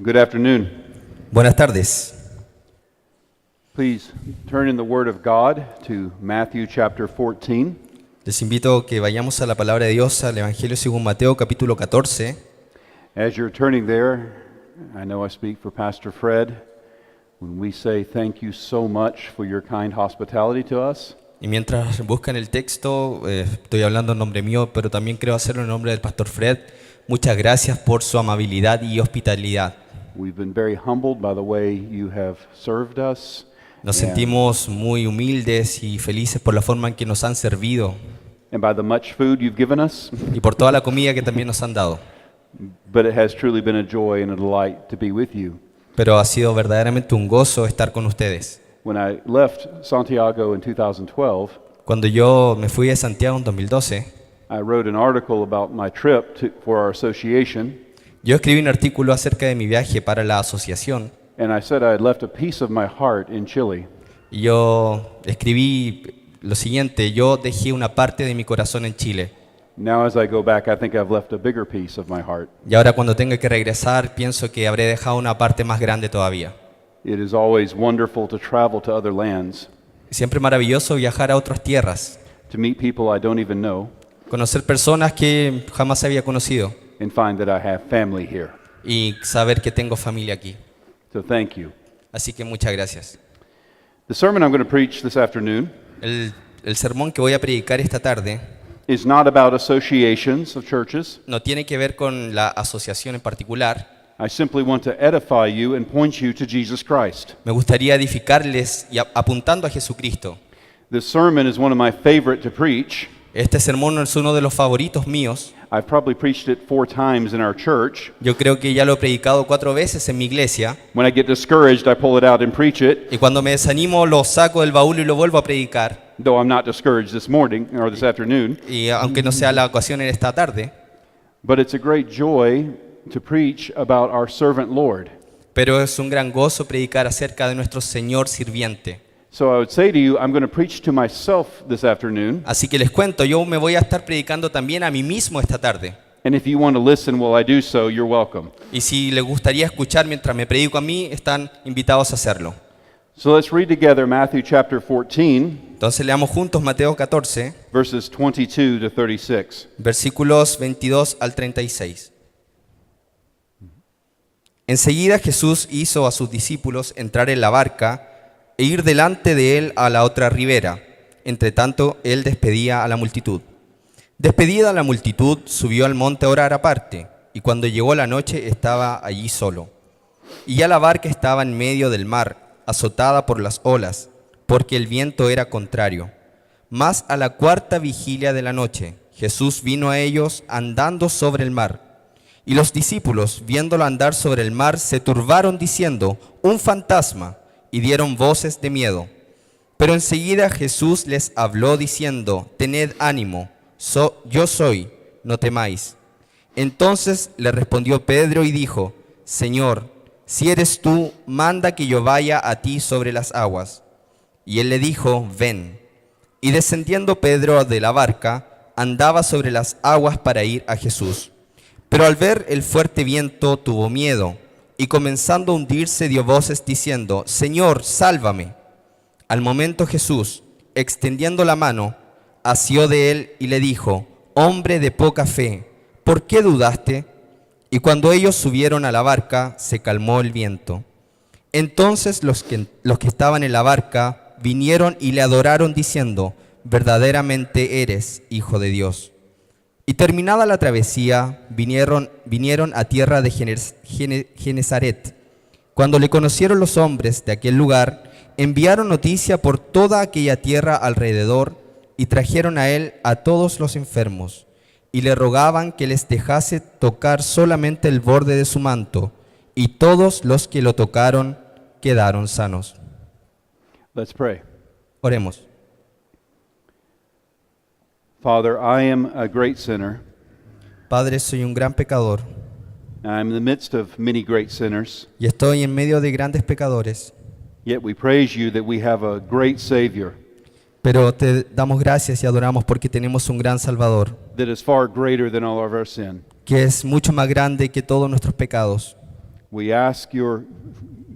Good afternoon. Buenas tardes. Please turn in the Word of God to Matthew chapter 14. Les invito a que vayamos a la palabra de Dios, al Evangelio según Mateo, capítulo 14. As you're turning there, I know I speak for Pastor Fred when we say thank you so much for your kind hospitality to us. Y mientras buscan el texto, estoy hablando en nombre mío, pero también creo hacerlo en nombre del pastor Fred. Muchas gracias por su amabilidad y hospitalidad. We've been very humbled by the way you have served us. Nos sentimos muy humildes y felices por la forma en que nos han servido And by the much food you've given us. y por toda la comida que también nos han dado. But it has truly been a joy and a delight to be with you. Pero ha sido verdaderamente un gozo estar con ustedes. When I left Santiago in 2012, Cuando yo me fui de Santiago en 2012, I wrote an article about my trip for our association. yo escribí un artículo acerca de mi viaje para la asociación. And I said I had left a piece of my heart in Chile. Y yo escribí lo siguiente: yo dejé una parte de mi corazón en Chile. Now as I go back, I think I've left a bigger piece of my heart. Y ahora cuando tenga que regresar, pienso que habré dejado una parte más grande todavía. It is always wonderful to travel to other lands, Siempre maravilloso viajar a otras tierras, to meet people I don't even know, conocer personas que jamás había conocido and find that I have family here. y saber que tengo familia aquí. So thank you. Así que muchas gracias. The sermon I'm going to preach this afternoon El sermón que voy a predicar esta tarde is not about associations of churches. no tiene que ver con la asociación en particular. I simply want to edify you and point you to Jesus Christ. Me gustaría edificarles y apuntando a Jesucristo. This sermon is one of my favorite to preach. Este sermón es uno de los favoritos míos. I've probably preached it 4 times in our church. Yo creo que ya lo he predicado 4 veces en mi iglesia. When I get discouraged, I pull it out and preach it. Y cuando me desanimo lo saco del baúl y lo vuelvo a predicar. Though I'm not discouraged this morning or this afternoon. Y aunque no sea la ocasión en esta tarde. But it's a great joy to preach about our servant Lord. Pero es un gran gozo predicar acerca de nuestro Señor sirviente. So I would say to you, I'm going to preach to myself this afternoon. Así que les cuento, yo me voy a estar predicando también a mí mismo esta tarde. And if you want to listen while I do so, you're welcome. Y si les gustaría escuchar mientras me predico a mí, están invitados a hacerlo. So let's read together Matthew chapter 14, Entonces leamos juntos Mateo 14, verses 22 to 36. versículos 22 al 36. Enseguida Jesús hizo a sus discípulos entrar en la barca e ir delante de él a la otra ribera. Entre tanto, él despedía a la multitud. Despedida la multitud, subió al monte a orar aparte, y cuando llegó la noche estaba allí solo. Y ya la barca estaba en medio del mar, azotada por las olas, porque el viento era contrario. Mas a la 4ª vigilia de la noche, Jesús vino a ellos andando sobre el mar. Y los discípulos, viéndolo andar sobre el mar, se turbaron diciendo: «Un fantasma», y dieron voces de miedo. Pero enseguida Jesús les habló diciendo: «Tened ánimo, yo soy, no temáis». Entonces le respondió Pedro y dijo: «Señor, si eres tú, manda que yo vaya a ti sobre las aguas». Y él le dijo: «Ven». Y descendiendo Pedro de la barca, andaba sobre las aguas para ir a Jesús. Pero al ver el fuerte viento tuvo miedo, y comenzando a hundirse dio voces diciendo: «Señor, sálvame». Al momento Jesús, extendiendo la mano, asió de él y le dijo: «Hombre de poca fe, ¿por qué dudaste?». Y cuando ellos subieron a la barca, se calmó el viento. Entonces los que estaban en la barca vinieron y le adoraron diciendo: «Verdaderamente eres Hijo de Dios». Y terminada la travesía, vinieron a tierra de Genezaret. Cuando le conocieron los hombres de aquel lugar, enviaron noticia por toda aquella tierra alrededor y trajeron a él a todos los enfermos y le rogaban que les dejase tocar solamente el borde de su manto, y todos los que lo tocaron quedaron sanos. Let's pray. Oremos. Father, I am a great sinner. Padre, soy un gran pecador I'm in the midst of many great sinners. y estoy en medio de grandes pecadores, Yet we praise you that we have a great Savior pero te damos gracias y adoramos porque tenemos un gran Salvador, that is far greater than all of our sin. que es mucho más grande que todos nuestros pecados. We ask your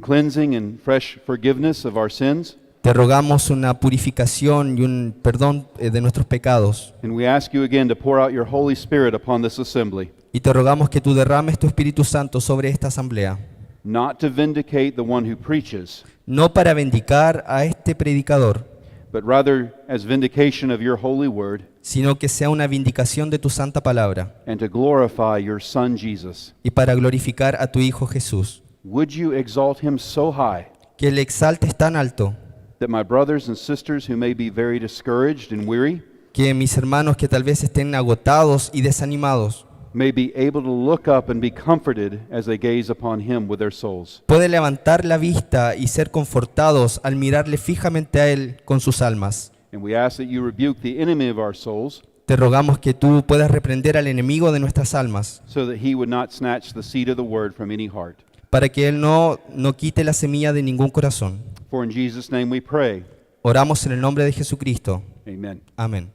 cleansing and fresh forgiveness of our sins. Te rogamos una purificación y un perdón de nuestros pecados. And we ask you again to pour out your Holy Spirit upon this assembly, Y te rogamos que tú derrames tu Espíritu Santo sobre esta asamblea, not to vindicate the one who preaches, no para vindicar a este predicador, but rather as vindication of your holy word, sino que sea una vindicación de tu santa palabra and to glorify your Son Jesus. y para glorificar a tu Hijo Jesús. Would you exalt him so high Que le exaltes tan alto, that my brothers and sisters who may be very discouraged and weary que mis hermanos que tal vez estén agotados y desanimados may be able to look up and be comforted as they gaze upon him with their souls. pueden levantar la vista y ser confortados al mirarle fijamente a Él con sus almas. And we ask that you rebuke the enemy of our souls Te rogamos que tú puedas reprender al enemigo de nuestras almas, so that he would not snatch the seed of the word from any heart. para que Él no quite la semilla de ningún corazón. For in Jesus' name we pray. Oramos en el nombre de Jesucristo. Amen. Amén.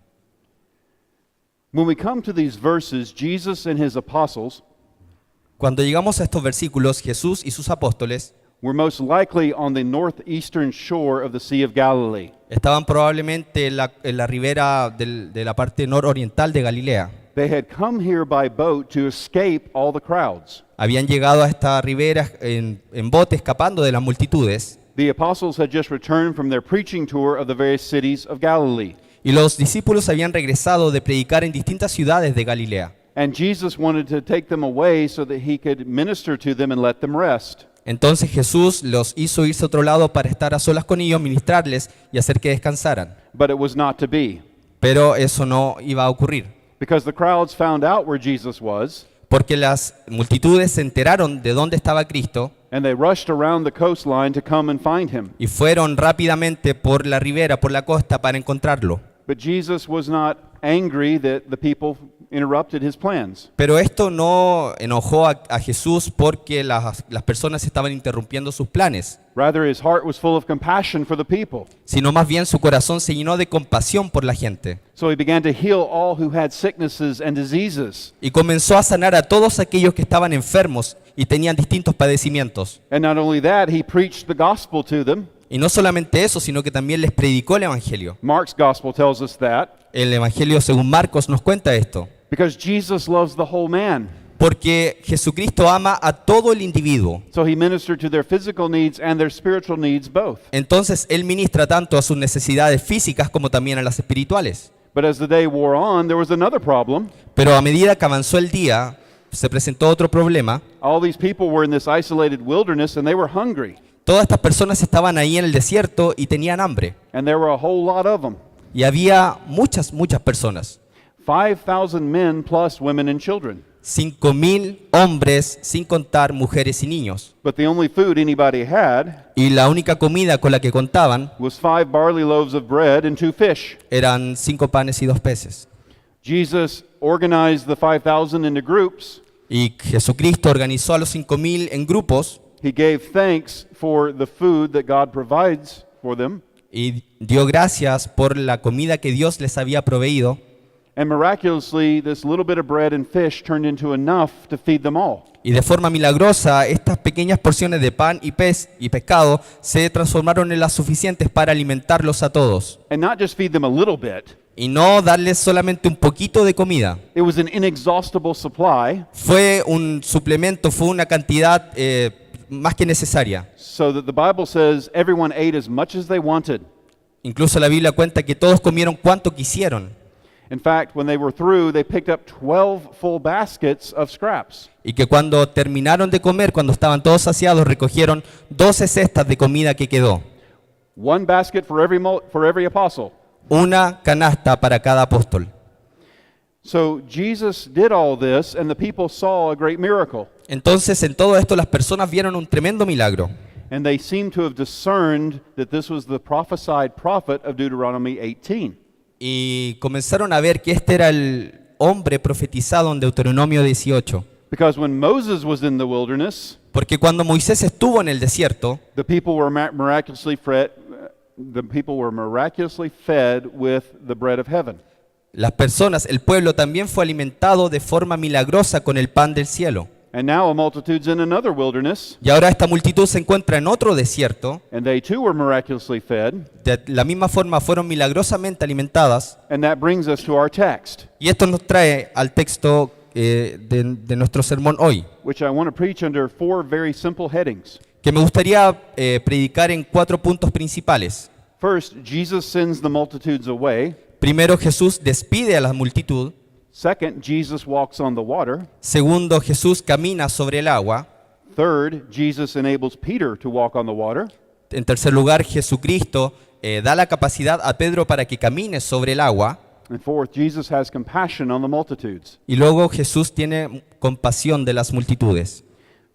When we come to these verses, Jesus and his apostles Cuando llegamos a estos versículos, Jesús y sus apóstoles were most likely on the northeastern shore of the Sea of Galilee. estaban probablemente en la ribera de la parte nororiental de Galilea. They had come here by boat to escape all the crowds. Habían llegado a esta ribera en bote escapando de las multitudes. The apostles had just returned from their preaching tour of the various cities of Galilee. Y los discípulos habían regresado de predicar en distintas ciudades de Galilea. And Jesus wanted to take them away so that he could minister to them and let them rest. Entonces Jesús los hizo irse a otro lado para estar a solas con ellos, ministrarles y hacer que descansaran. But it was not to be, Pero eso no iba a ocurrir, because the crowds found out where Jesus was, porque las multitudes se enteraron de dónde estaba Cristo and they rushed around the coastline to come and find him. y fueron rápidamente por la ribera, por la costa, para encontrarlo. But Jesus was not angry that the people interrupted his plans. Pero esto no enojó a Jesús porque las personas estaban interrumpiendo sus planes, Rather, his heart was full of compassion for the people. sino más bien su corazón se llenó de compasión por la gente So he began to heal all who had sicknesses and diseases. y comenzó a sanar a todos aquellos que estaban enfermos y tenían distintos padecimientos. And not only that, he preached the gospel to them. Y no solamente eso, sino que también les predicó el Evangelio. Mark's gospel tells us that, El Evangelio según Marcos nos cuenta esto, because Jesus loves the whole man. porque Jesucristo ama a todo el individuo. So he ministered to their physical needs and their spiritual needs both. Entonces Él ministra tanto a sus necesidades físicas como también a las espirituales. But as the day wore on, there was another problem. Pero a medida que avanzó el día, se presentó otro problema. All these people were in this isolated wilderness and they were hungry. Todas estas personas estaban ahí en el desierto y tenían hambre. And there were a whole lot of them. Y había muchas personas. 5,000 men plus women and children. 5,000 hombres, sin contar mujeres y niños. But the only food anybody had Y la única comida con la que contaban was 5 barley loaves of bread and 2 fish. eran 5 panes y 2 peces. Jesus organized the 5,000 into groups. Y Jesucristo organizó a los 5,000 en grupos He gave thanks for the food that God provides for them. y dio gracias por la comida que Dios les había proveído. And miraculously, this little bit of bread and fish turned into enough to feed them all. Y de forma milagrosa, estas pequeñas porciones de pan y pescado se transformaron en las suficientes para alimentarlos a todos. And not just feed them a little bit. Y no darles solamente un poquito de comida. It was an inexhaustible supply, Fue un suplemento, fue una cantidad más que necesaria. so that the Bible says everyone ate as much as they wanted. Incluso la Biblia cuenta que todos comieron cuanto quisieron. In fact, when they were through, they picked up 12 full baskets of scraps. Y que cuando terminaron de comer, cuando estaban todos saciados, recogieron 12 cestas de comida que quedó. One basket for every apostle. Una canasta para cada apóstol. So Jesus did all this, and the people saw a great miracle. Entonces, en todo esto, las personas vieron un tremendo milagro. And they seem to have discerned that this was the prophesied prophet of Deuteronomy 18. Y comenzaron a ver que este era el hombre profetizado en Deuteronomio 18. Because when Moses was in the wilderness, Porque cuando Moisés estuvo en el desierto, the people were miraculously fed with the bread of heaven. las personas, el pueblo también fue alimentado de forma milagrosa con el pan del cielo. And now a multitude's in another wilderness, Y ahora esta multitud se encuentra en otro desierto. and they too were miraculously fed. De la misma forma fueron milagrosamente alimentadas. And that brings us to our text, Y esto nos trae al texto de nuestro sermón hoy, which I want to preach under 4 very simple headings. que me gustaría predicar en 4 puntos principales. First, Jesus sends the multitudes away. Primero, Jesús despide a la multitud. Second, Jesus walks on the water. Segundo, Jesús camina sobre el agua. Third, Jesus enables Peter to walk on the water. En tercer lugar, Jesucristo da la capacidad a Pedro para que camine sobre el agua. And fourth, Jesus has compassion on the multitudes. Y luego Jesús tiene compasión de las multitudes.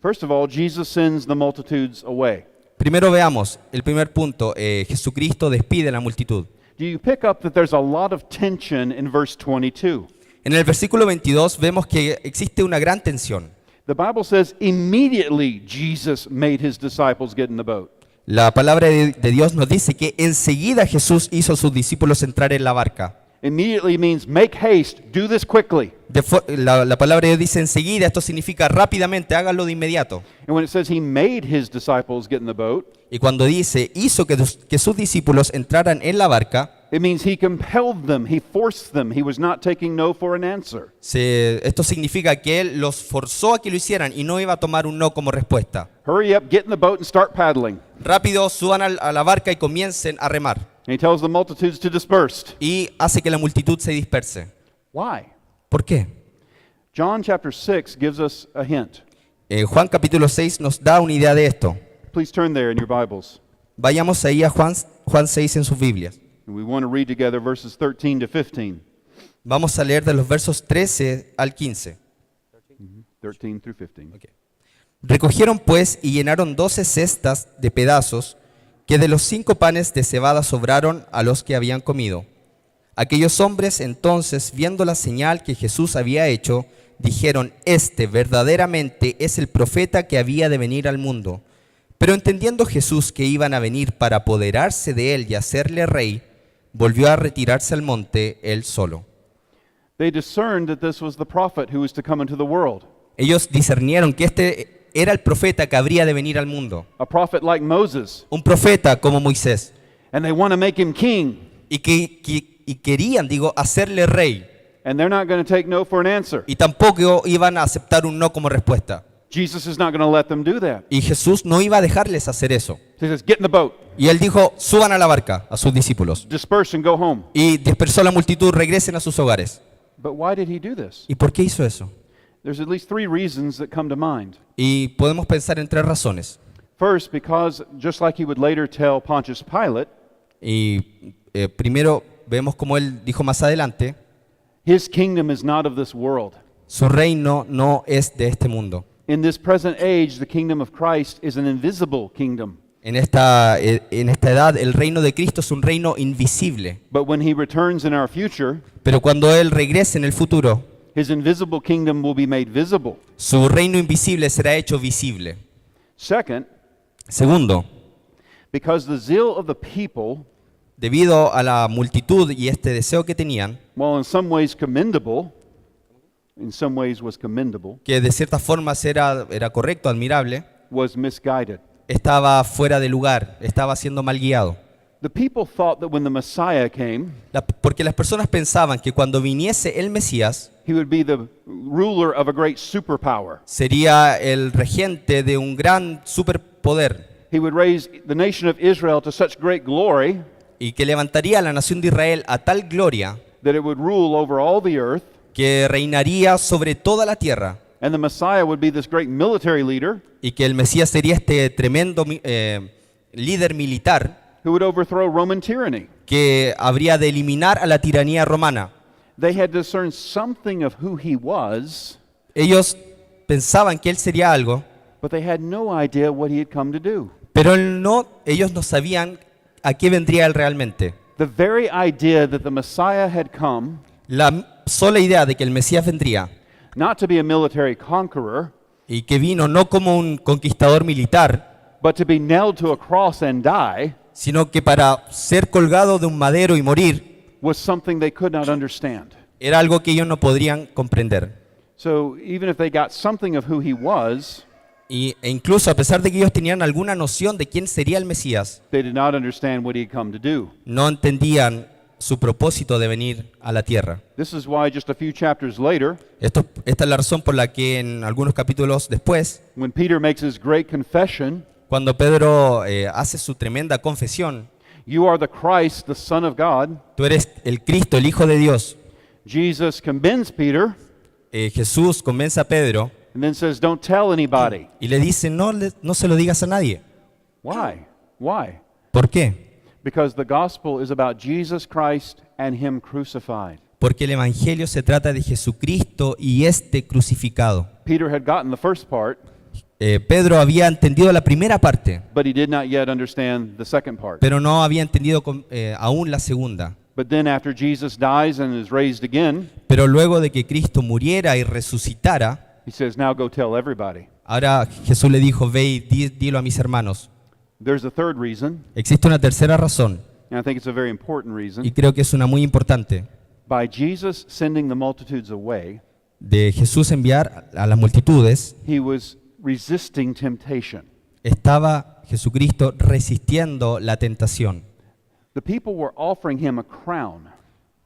First of all, Jesus sends the multitudes away. Primero veamos el primer punto. Jesucristo despide a la multitud. Do you pick up that there's a lot of tension in verse 22? En el versículo 22 vemos que existe una gran tensión. The Bible says immediately Jesus made his disciples get in the boat. La palabra de Dios nos dice que enseguida Jesús hizo a sus discípulos entrar en la barca. Immediately means make haste, do this quickly. La palabra de Dios dice enseguida, esto significa rápidamente, háganlo de inmediato. And when it says he made his disciples get in the boat, Y cuando dice, hizo que sus discípulos entraran en la barca, it means he compelled them, he forced them. He was not taking no for an answer. esto significa que Él los forzó a que lo hicieran y no iba a tomar un no como respuesta. Hurry up, get in the boat and start paddling. Rápido, suban a la barca y comiencen a remar. And he tells the multitudes to disperse. Y hace que la multitud se disperse. Why? ¿Por qué? John chapter 6 gives us a hint. Juan capítulo 6 nos da una idea de esto. Please turn there in your Bibles. Vayamos ahí a Juan 6 en sus Biblias. And we want to read together verses 13 to 15. Vamos a leer de los versos 13 al 15. 13 through 15. Recogieron pues y llenaron 12 cestas de pedazos que de los 5 panes de cebada sobraron a los que habían comido. Aquellos hombres entonces, viendo la señal que Jesús había hecho, dijeron, este verdaderamente es el profeta que había de venir al mundo. Pero entendiendo Jesús que iban a venir para apoderarse de él y hacerle rey, volvió a retirarse al monte él solo. They discerned that this was the prophet who was to come into the world. Ellos discernieron que este era el profeta que habría de venir al mundo. A prophet like Moses. Un profeta como Moisés. And they want to make him king. Y querían, hacerle rey. And they're not going to take no for an answer. Y tampoco iban a aceptar un no como respuesta. Jesus is not going to let them do that. Y Jesús no iba a dejarles hacer eso. He says, get in the boat, Y él dijo, suban a la barca a sus discípulos. disperse and go home. Y dispersó a la multitud, regresen a sus hogares. But why did he do this? ¿Y por qué hizo eso? There's at least 3 reasons that come to mind. Y podemos pensar en 3 razones. First, because just like he would later tell Pontius Pilate, Y primero vemos como él dijo más adelante, his kingdom is not of this world. su reino no es de este mundo. In this present age, the kingdom of Christ is an invisible kingdom. En esta edad, el reino de Cristo es un reino invisible. But when he returns in our future, Pero cuando Él regrese en el futuro, his invisible kingdom will be made visible. su reino invisible será hecho visible. Second, Segundo, because the zeal of the people, debido a la multitud y este deseo que tenían, while in some ways commendable, in some ways was commendable, que de ciertas formas era correcto, admirable, was misguided. estaba fuera de lugar, estaba siendo mal guiado. The people thought that when the Messiah came, Porque las personas pensaban que cuando viniese el Mesías, he would be the ruler of a great superpower. sería el regente de un gran superpoder He would raise the nation of Israel to such great glory y que levantaría a la nación de Israel a tal gloria that it would rule over all the earth, que reinaría sobre toda la tierra. and the Messiah would be this great military leader Y que el Mesías sería este tremendo líder militar who would overthrow Roman tyranny. que habría de eliminar a la tiranía romana. They had discerned something of who he was, Ellos pensaban que él sería algo, but they had no idea what he had come to do. pero ellos no sabían a qué vendría él realmente. The very idea that the Messiah had come La sola idea de que el Mesías vendría not to be a military conqueror, y que vino no como un conquistador militar, but to be nailed to a cross and die, sino que para ser colgado de un madero y morir, was something they could not understand. era algo que ellos no podrían comprender. So even if they got something of who he was, E incluso a pesar de que ellos tenían alguna noción de quién sería el Mesías, they did not understand what he had come to do. no entendían su propósito de venir a la tierra. This is why just a few chapters later, Esta es la razón por la que en algunos capítulos después, when Peter makes his great confession, cuando Pedro hace su tremenda confesión, "You are the Christ, the Son of God," tú eres el Cristo, el Hijo de Dios, Jesus commends Peter Jesús convence a Pedro and then says, "Don't tell anybody." y le dice, no se lo digas a nadie. Why? Why? ¿Por qué? Because the gospel is about Jesus Christ and him crucified. Porque el Evangelio se trata de Jesucristo y este crucificado. Peter had gotten the first part, Pedro había entendido la primera parte, but he did not yet understand the second part. pero no había entendido aún la segunda. But then after Jesus dies and is raised again, Pero luego de que Cristo muriera y resucitara, he says, "Now go tell everybody." ahora Jesús le dijo, ve y dilo a mis hermanos. There's a third reason, Existe una tercera razón, and I think it's a very important y reason. creo que es una muy importante, By Jesus sending the multitudes away, de Jesús enviar a las multitudes. he was resisting temptation. Estaba Jesucristo resistiendo la tentación. The people were offering him a crown.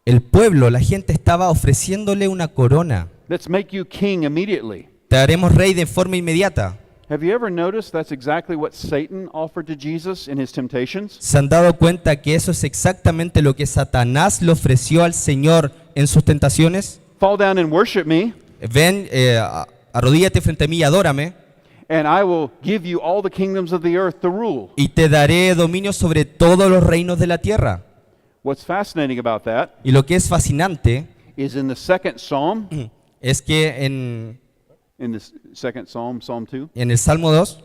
El pueblo, la gente estaba ofreciéndole una corona. Let's make you king immediately. Te haremos rey de forma inmediata. Have you ever noticed that's exactly what Satan offered to Jesus in his temptations? ¿Se han dado cuenta que eso es exactamente lo que Satanás le ofreció al Señor en sus tentaciones? Fall down and worship me, Ven, arrodíllate frente a mí y adórame, and I will give you all the kingdoms of the earth to rule. y te daré dominio sobre todos los reinos de la tierra. What's fascinating about that Y lo que es fascinante is in the second psalm, es que en second psalm, Psalm 2, el Salmo 2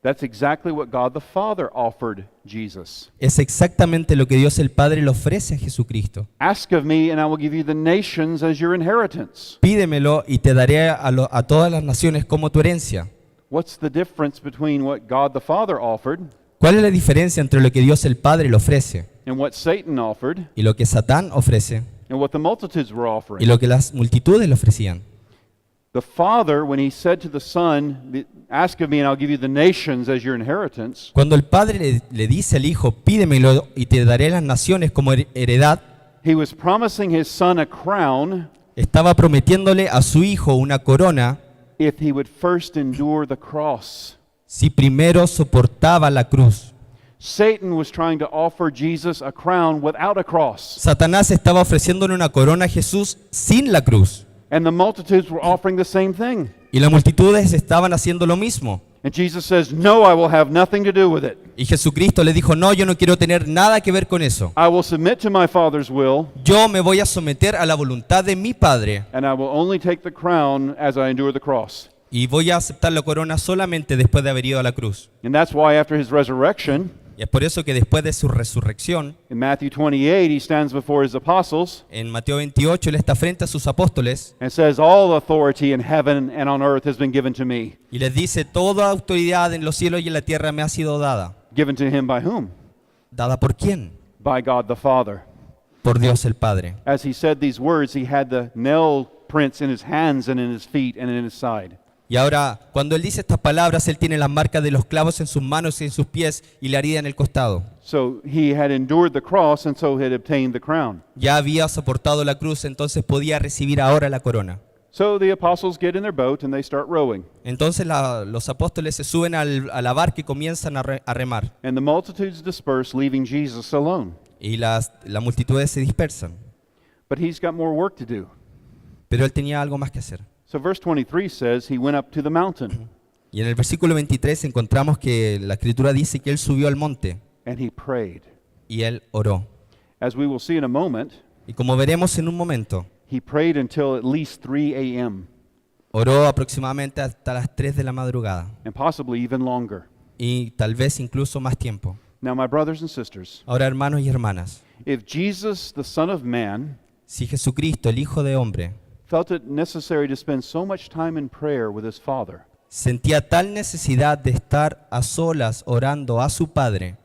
that's exactly what God the Father offered Jesus. es exactamente lo que Dios el Padre le ofrece a Jesucristo. Ask of me, and I will give you the nations as your inheritance. Pídemelo y te daré a todas las naciones como tu herencia. What's the difference between what God the Father offered ¿Cuál es la diferencia entre lo que Dios el Padre le ofrece and what Satan offered y lo que Satán ofrece and what the multitudes were y offering? lo que las multitudes le ofrecían? The Father, when he said to the Son, "Ask of me, and I'll give you the nations as your inheritance," Cuando el Padre le dice al Hijo, pídemelo y te daré las naciones como heredad, he was promising his Son a crown estaba prometiéndole a su Hijo una corona if he would first endure the cross. si primero soportaba la cruz. Satan was trying to offer Jesus a crown without a cross, Satanás estaba ofreciéndole una corona a Jesús sin la cruz. and the multitudes were offering the same thing. Y las multitudes estaban haciendo lo mismo. And Jesus says, "No, I will have nothing to do with it. Y Jesucristo le dijo, no, yo no quiero tener nada que ver con eso. I will submit to my Father's will, Yo me voy a someter a la voluntad de mi Padre and I will only take the crown as I endure the cross." y voy a aceptar la corona solamente después de haber ido a la cruz. And that's why after his resurrection, Y es por eso que después de su resurrección, in Matthew 28, he stands before his apostles en Mateo 28, él está frente a sus apóstoles and says, "All authority in heaven and on earth has been given to me." y les dice, toda autoridad en los cielos y en la tierra me ha sido dada. Given to him by whom? ¿Dada por quién? By God the Father. Por Dios el Padre. As he said these words, he had the nail prints in his hands and in his feet and in his side. Y ahora, cuando él dice estas palabras, él tiene las marcas de los clavos en sus manos y en sus pies y la herida en el costado. So he had endured the cross and so had obtained the crown. Ya había soportado la cruz, entonces podía recibir ahora la corona. So the apostles get in their boat and they start rowing. Entonces los apóstoles se suben a la barca y comienzan a remar. And the multitudes disperse, leaving Jesus alone. Y las multitudes se dispersan. But he's got more work to do. Pero él tenía algo más que hacer. So verse 23 says he went up to the mountain Y en el versículo 23 encontramos que la escritura dice que él subió al monte and he prayed. y él oró. As we will see in a moment, Y como veremos en un momento, he prayed until at least 3 a.m. oró aproximadamente hasta las 3 de la madrugada and possibly even longer. y tal vez incluso más tiempo. Now, my brothers and sisters, Ahora, hermanos y hermanas, if Jesus, the Son of Man, si Jesucristo, el Hijo de Hombre, felt it necessary to spend so much time in prayer with his Father, sentía tal necesidad de estar a solas orando a su Padre,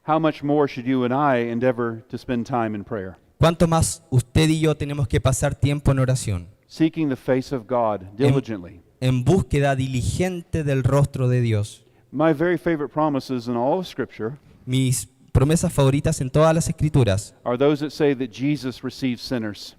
how much more should you and I endeavor to spend time in prayer? ¿cuánto más usted y yo tenemos que pasar tiempo en oración? seeking the face of God diligently. en búsqueda diligente del rostro de Dios. My very favorite promises in all of Scripture Mis promesas favoritas en todas las escrituras are those that say that Jesus receives sinners.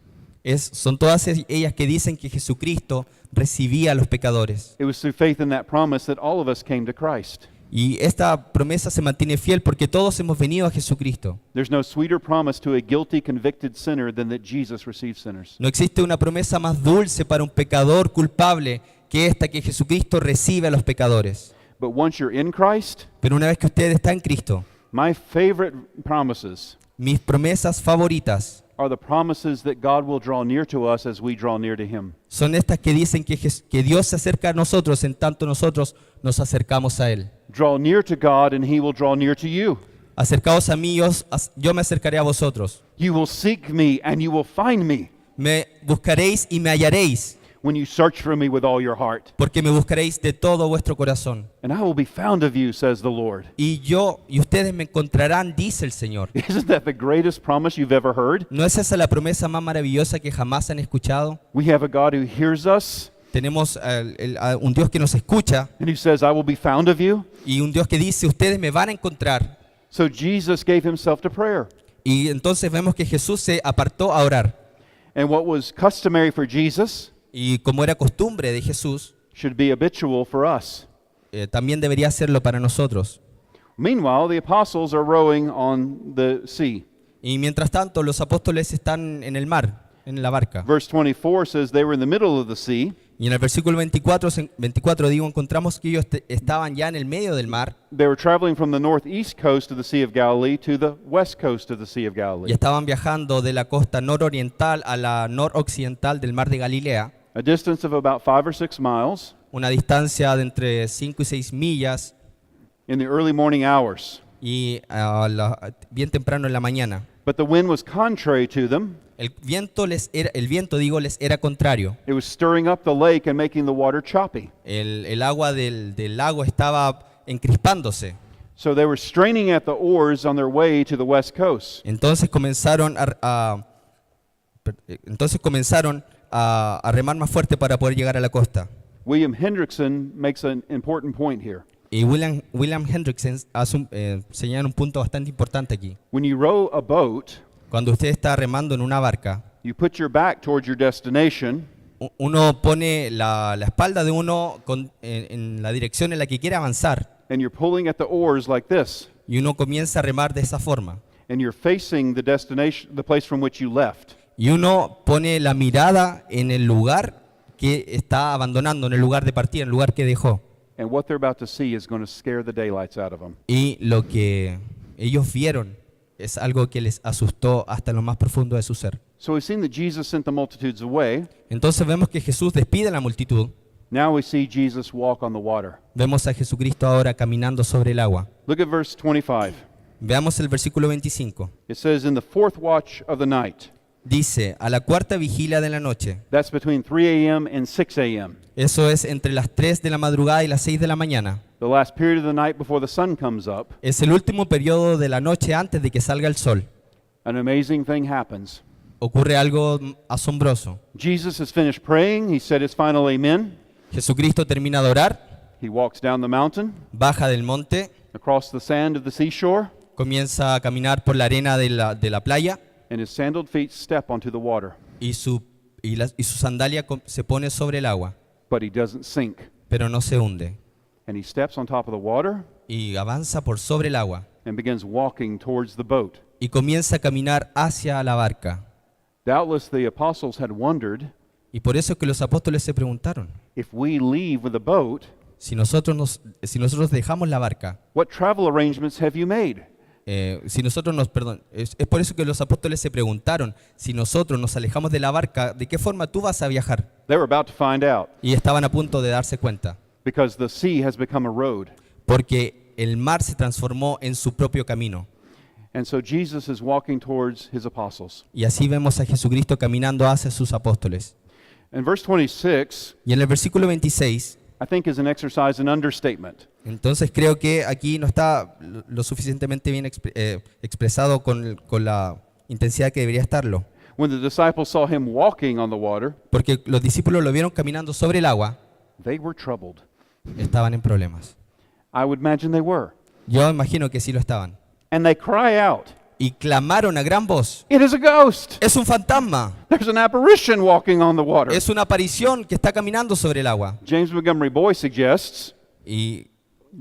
son todas ellas que dicen que Jesucristo recibía a los pecadores. It was through faith in that promise that all of us came to Christ. Y esta promesa se mantiene fiel porque todos hemos venido a Jesucristo. There's no sweeter promise to a guilty, convicted sinner than that Jesus receives sinners. No existe una promesa más dulce para un pecador culpable que esta, que Jesucristo recibe a los pecadores. But once you're in Christ, Pero una vez que usted está en Cristo, my favorite promises mis promesas favoritas are the promises that God will draw near to us as we draw near to Him. son estas que dicen que Dios se acerca a nosotros en tanto nosotros nos acercamos a Él. Draw near to God and He will draw near to you. Acercaos a mí, yo me acercaré a vosotros. You will seek me and you will find me Me buscaréis y me hallaréis, when you search for me with all your heart. porque me buscaréis de todo vuestro corazón. And I will be found of you, says the Lord. Y ustedes me encontrarán, dice el Señor. Isn't that the greatest promise you've ever heard? ¿No es esa la promesa más maravillosa que jamás han escuchado? We have a God who hears us Tenemos a un Dios que nos escucha and who says, I will be found of you. y un Dios que dice, ustedes me van a encontrar. So Jesus gave Himself to prayer. Y entonces vemos que Jesús se apartó a orar. And what was customary for Jesus Y como era costumbre de Jesús, should be habitual for us. también debería hacerlo para nosotros. Meanwhile, the apostles are rowing on the sea. Y mientras tanto, los apóstoles están en el mar, en la barca. Verse 24 says they were in the middle of the sea. Y en el versículo 24 encontramos que ellos estaban ya en el medio del mar They were traveling from the northeast coast of the Sea of Galilee to the west coast of the Sea of y Galilee. estaban viajando de la costa nororiental a la noroccidental del mar de Galilea, A distance of about 5 or 6 miles una distancia de entre 5 y 6 millas in the early morning hours. y bien temprano en la mañana. But the wind was contrary to them. El viento les era contrario. It was stirring up the lake and making the water choppy. El agua del lago estaba encrispándose. So they were straining at the oars on their way to the west coast. Entonces comenzaron a remar más fuerte para poder llegar a la costa. William Hendrickson makes an important point here. Y William Hendrickson señala un punto bastante importante aquí. When you row a boat, Cuando usted está remando en una barca, you put your back towards your destination uno pone la espalda de uno en la dirección en la que quiere avanzar and you're pulling at the oars like this. y uno comienza a remar de esa forma. And you're facing the destination, the place from which you left. Y uno pone la mirada en el lugar que está abandonando, en el lugar de partida, en el lugar que dejó. And what they're about to see is going to scare the daylights out of them. Y lo que ellos vieron es algo que les asustó hasta lo más profundo de su ser. So we've seen that Jesus sent the multitudes away. Entonces vemos que Jesús despide a la multitud. Now we see Jesus walk on the water. Vemos a Jesucristo ahora caminando sobre el agua. Look at verse 25. Veamos el versículo 25. It says, in the fourth watch of the night. Dice, a la cuarta vigilia de la noche. That's between 3 a.m. and 6 a.m. Eso es entre las 3 de la madrugada y las 6 de la mañana. The last period of the night before the sun comes up. Es el último periodo de la noche antes de que salga el sol. An amazing thing happens. Ocurre algo asombroso. Jesus has finished praying. He said his final amen. Jesucristo termina de orar, He walks down the mountain, baja del monte, across the sand of the seashore, comienza a caminar por la arena de la playa and his sandaled feet step onto the water. y su sandalia se pone sobre el agua, But he doesn't sink. pero no se hunde. And he steps on top of the water Y avanza por sobre el agua and begins walking towards the boat. y comienza a caminar hacia la barca. Doubtless the apostles had wondered, Y por eso es que los apóstoles se preguntaron, if we leave with the boat, si nosotros dejamos la barca, what travel arrangements have you made? es por eso que los apóstoles se preguntaron, si nosotros nos alejamos de la barca, ¿de qué forma tú vas a viajar? They were about to find out, Y estaban a punto de darse cuenta, because the sea has become a road. porque el mar se transformó en su propio camino. And so Jesus is walking towards his apostles. Y así vemos a Jesucristo caminando hacia sus apóstoles. And verse 26, Y en el versículo 26, I think, is an exercise in understatement. entonces creo que aquí no está lo suficientemente bien expresado con la intensidad que debería estarlo. when the disciples saw him walking on the water, porque los discípulos lo vieron caminando sobre el agua, they were troubled. estaban en problemas. I would imagine they were. Yo imagino que sí lo estaban. And they cry out, Y clamaron a gran voz, "It is a ghost! es un fantasma, There's an apparition walking on the water." es una aparición que está caminando sobre el agua. James Montgomery Boyce suggests, Y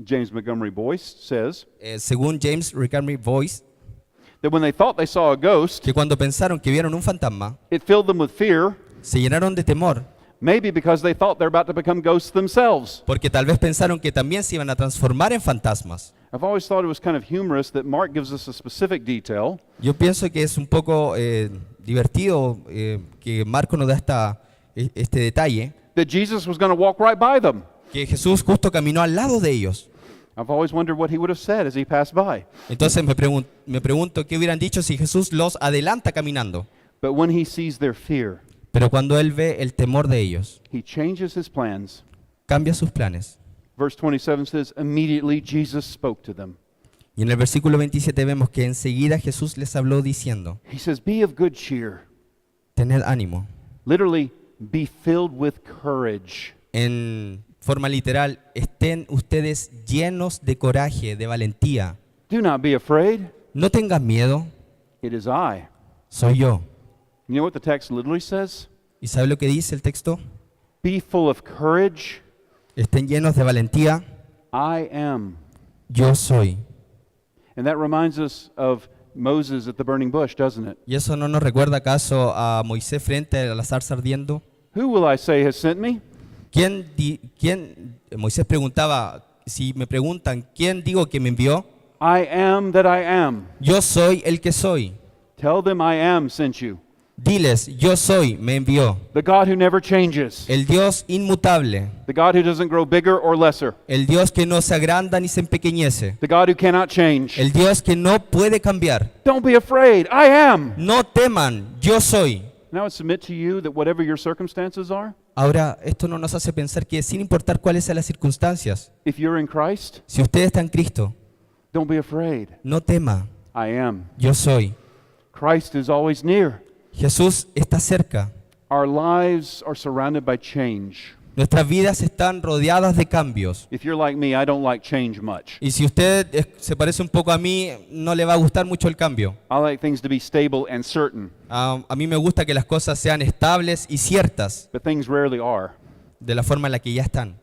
James Montgomery Boyce says, según James Montgomery Boyce, that when they thought they saw a ghost, que cuando pensaron que vieron un fantasma, it filled them with fear, se llenaron de temor, maybe because they thought they're about to become ghosts themselves. porque tal vez pensaron que también se iban a transformar en fantasmas. I've always thought it was kind of humorous that Mark gives us a specific detail Yo pienso que es un poco divertido que Marco nos da este detalle, that Jesus was going to walk right by them. que Jesús justo caminó al lado de ellos. I've always wondered what he would have said as he passed by. Entonces me pregunto qué hubieran dicho si Jesús los adelanta caminando. But when he sees their fear, Pero cuando él ve el temor de ellos, he changes his plans. cambia sus planes. Verse 27 says, immediately Jesus spoke to them. Y en el versículo 27 vemos que enseguida Jesús les habló diciendo, He says, be of good cheer. tened ánimo. Literally, be filled with courage. En forma literal, estén ustedes llenos de coraje, de valentía. Do not be afraid. No tengan miedo, It is I. soy yo. You know what the text literally says? ¿Y sabe lo que dice el texto? Be full of courage. Estén llenos de valentía, I am. yo soy. And that reminds us of Moses at the burning bush, doesn't it? ¿Y eso no nos recuerda acaso a Moisés frente a la zarza ardiendo? Who will I say has sent me? Moisés preguntaba, si me preguntan, ¿quién digo que me envió? I am that I am. Yo soy el que soy. Tell them I am sent you. Diles, yo soy, me envió. The God who never changes. El Dios inmutable, The God who doesn't grow bigger or lesser. el Dios que no se agranda ni se empequeñece, The God who cannot change. el Dios que no puede cambiar. Don't be afraid. I am. No teman, yo soy. Now I submit to you that whatever your circumstances are, Ahora, esto no nos hace pensar que sin importar cuáles sean las circunstancias, if you're in Christ, si usted está en Cristo, don't be afraid. no tema, I am. yo soy. Christ is always near. Jesús está cerca. Our lives are surrounded by change. Nuestras vidas están rodeadas de cambios. If you're like me, I don't like change much. Y si usted se parece un poco a mí, no le va a gustar mucho el cambio. I like things to be stable and certain, A mí me gusta que las cosas sean estables y ciertas, but things rarely are. de la forma en la que ya están.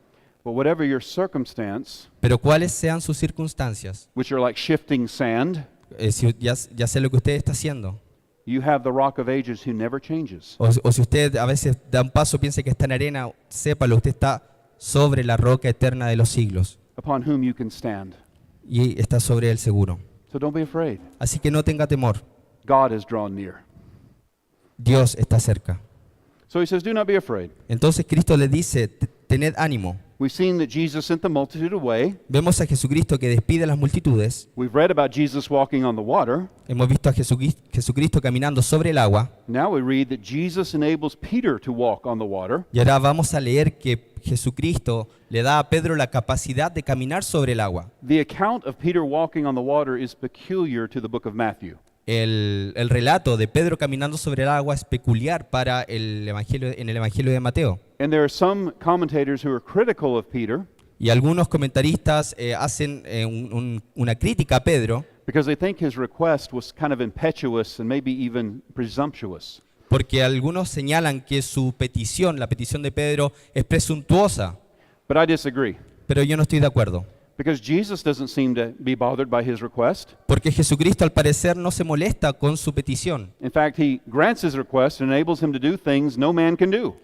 But whatever your circumstance, Pero cuáles sean sus circunstancias, which are like shifting sand, si ya sé lo que usted está haciendo. you have the Rock of Ages who never changes. O si usted a veces da un paso, piensa que está en arena, sépalo, usted está sobre la roca eterna de los siglos Upon whom you can stand. y está sobre el seguro. So don't be afraid. Así que no tenga temor, God is drawn near. Dios está cerca. So he says, do not be afraid. Entonces Cristo le dice, tened ánimo. We've seen that Jesus sent the multitude away. Vemos a Jesucristo que despide a las multitudes. We've read about Jesus walking on the water. Hemos visto a Jesucristo caminando sobre el agua. Now we read that Jesus enables Peter to walk on the water. Y ahora vamos a leer que Jesucristo le da a Pedro la capacidad de caminar sobre el agua. The account of Peter walking on the water is peculiar to the book of Matthew. El relato de Pedro caminando sobre el agua es peculiar para en el Evangelio de Mateo. And there are some commentators who are critical of Peter Y algunos comentaristas hacen una crítica a Pedro because they think his request was kind of impetuous and maybe even presumptuous. porque algunos señalan que su petición, la petición de Pedro, es presuntuosa. But I disagree Pero yo no estoy de acuerdo. because Jesus doesn't seem to be bothered by his request. Porque Jesucristo al parecer no se molesta con su petición. In fact, he grants his request and enables him to do things no man can do.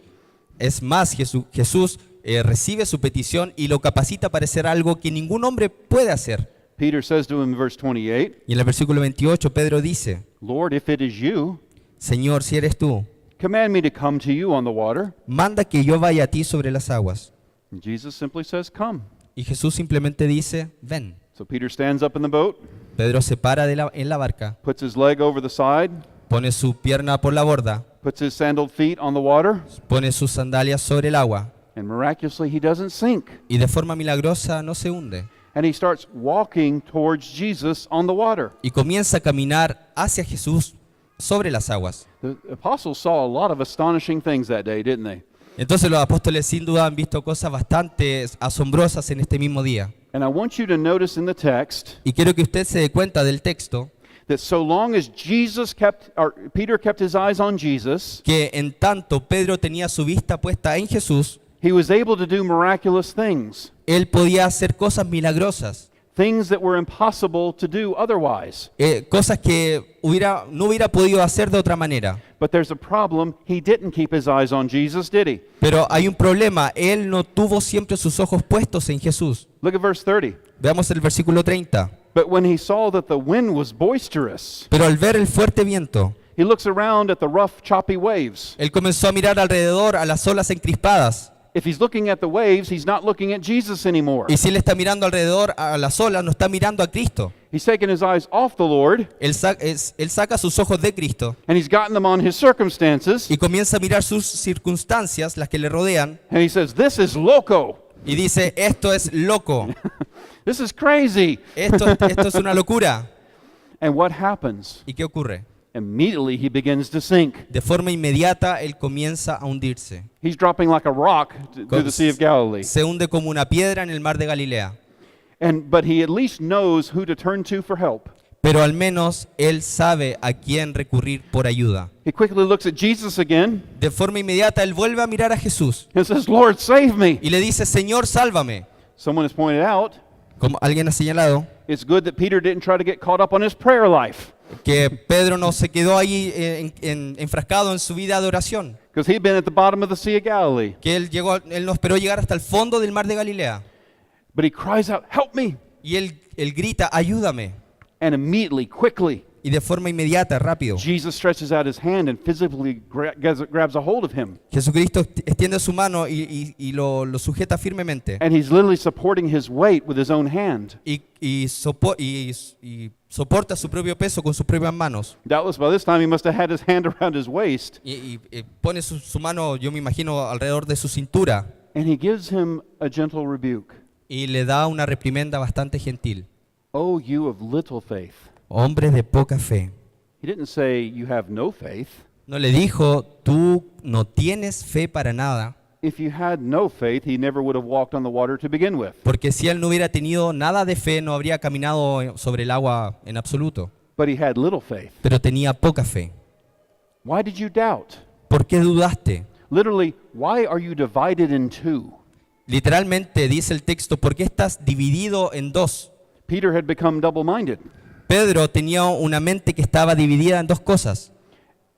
Es más, Jesús recibe su petición y lo capacita para hacer algo que ningún hombre puede hacer. Peter says to him in verse 28, Y en el versículo 28 Pedro dice, Lord, if it is you, Señor, si eres tú, command me to come to you on the water. manda que yo vaya a ti sobre las aguas. And Jesus simply says, come. Y Jesús simplemente dice, ven. So Peter stands up in the boat, Pedro se para en la barca, puts his leg over the side, pone su pierna por la borda, puts his sandaled feet on the water, pone sus sandalias sobre el agua and miraculously he doesn't sink. y de forma milagrosa no se hunde. And he starts walking towards Jesus on the water. Y comienza a caminar hacia Jesús sobre las aguas. The apostles saw a lot of astonishing things that day, didn't they? Entonces los apóstoles sin duda han visto cosas bastante asombrosas en este mismo día. And I want you to notice in the text Y quiero que usted se dé cuenta del texto that so long as Peter kept his eyes on Jesus, que en tanto Pedro tenía su vista puesta en Jesús, he was able to do miraculous things, él podía hacer cosas milagrosas, things that were impossible to do otherwise. cosas que no hubiera podido hacer de otra manera. But there's a problem. He didn't keep his eyes on Jesus, did he? Pero hay un problema, él no tuvo siempre sus ojos puestos en Jesús. Look at verse 30. Veamos el versículo 30. But when he saw that the wind was boisterous, Pero al ver el fuerte viento, he looks around at the rough, choppy waves. él comenzó a mirar alrededor a las olas encrispadas. If he's looking at the waves, he's not looking at Jesus anymore. Y si él está mirando alrededor a las olas, no está mirando a Cristo. He's taken his eyes off the Lord, Él saca sus ojos de Cristo and he's gotten them on his circumstances, y comienza a mirar sus circunstancias, las que le rodean, and he says, "This is loco. y dice, esto es loco, This is crazy." esto es una locura. And what happens? ¿Y qué ocurre? Immediately he begins to sink. De forma inmediata, él comienza a hundirse. He's dropping like a rock to the Sea of Galilee. Se hunde como una piedra en el mar de Galilea. But he at least knows who to turn to for help. Pero al menos él sabe a quién recurrir por ayuda. He quickly looks at Jesus again De forma inmediata, él vuelve a mirar a Jesús and says, "Lord, save me." y le dice, Señor, sálvame. Someone has pointed out, Como alguien ha señalado, it's good that Peter didn't try to get caught up on his prayer life, que Pedro no se quedó ahí enfrascado en su vida de oración. because he'd been at the bottom of the Sea of Galilee. Que él no esperó llegar hasta el fondo del mar de Galilea. But he cries out, "Help me." Y él grita, ayúdame. And immediately, quickly, Y de forma inmediata, rápido, Jesus stretches out his hand and physically grabs a hold of him. Jesucristo extiende su mano y lo sujeta firmemente. And he's literally supporting his weight with his own hand. Y soporta su propio peso con sus propias manos. Doubtless by this time he must have had his hand around his waist. Y pone su mano, yo me imagino, alrededor de su cintura. And he gives him a gentle rebuke. Y le da una reprimenda bastante gentil. "Oh, you of little faith." Hombres de poca fe. He didn't say you have no faith. No le dijo, tú no tienes fe para nada. If you had no faith, he never would have walked on the water to begin with. Porque si él no hubiera tenido nada de fe, no habría caminado sobre el agua en absoluto. But he had little faith. Pero tenía poca fe. Why did you doubt? ¿Por qué dudaste? Literally, why are you divided in two? Literalmente dice el texto, ¿por qué estás dividido en dos? Peter had become double-minded. Pedro tenía una mente que estaba dividida en dos cosas.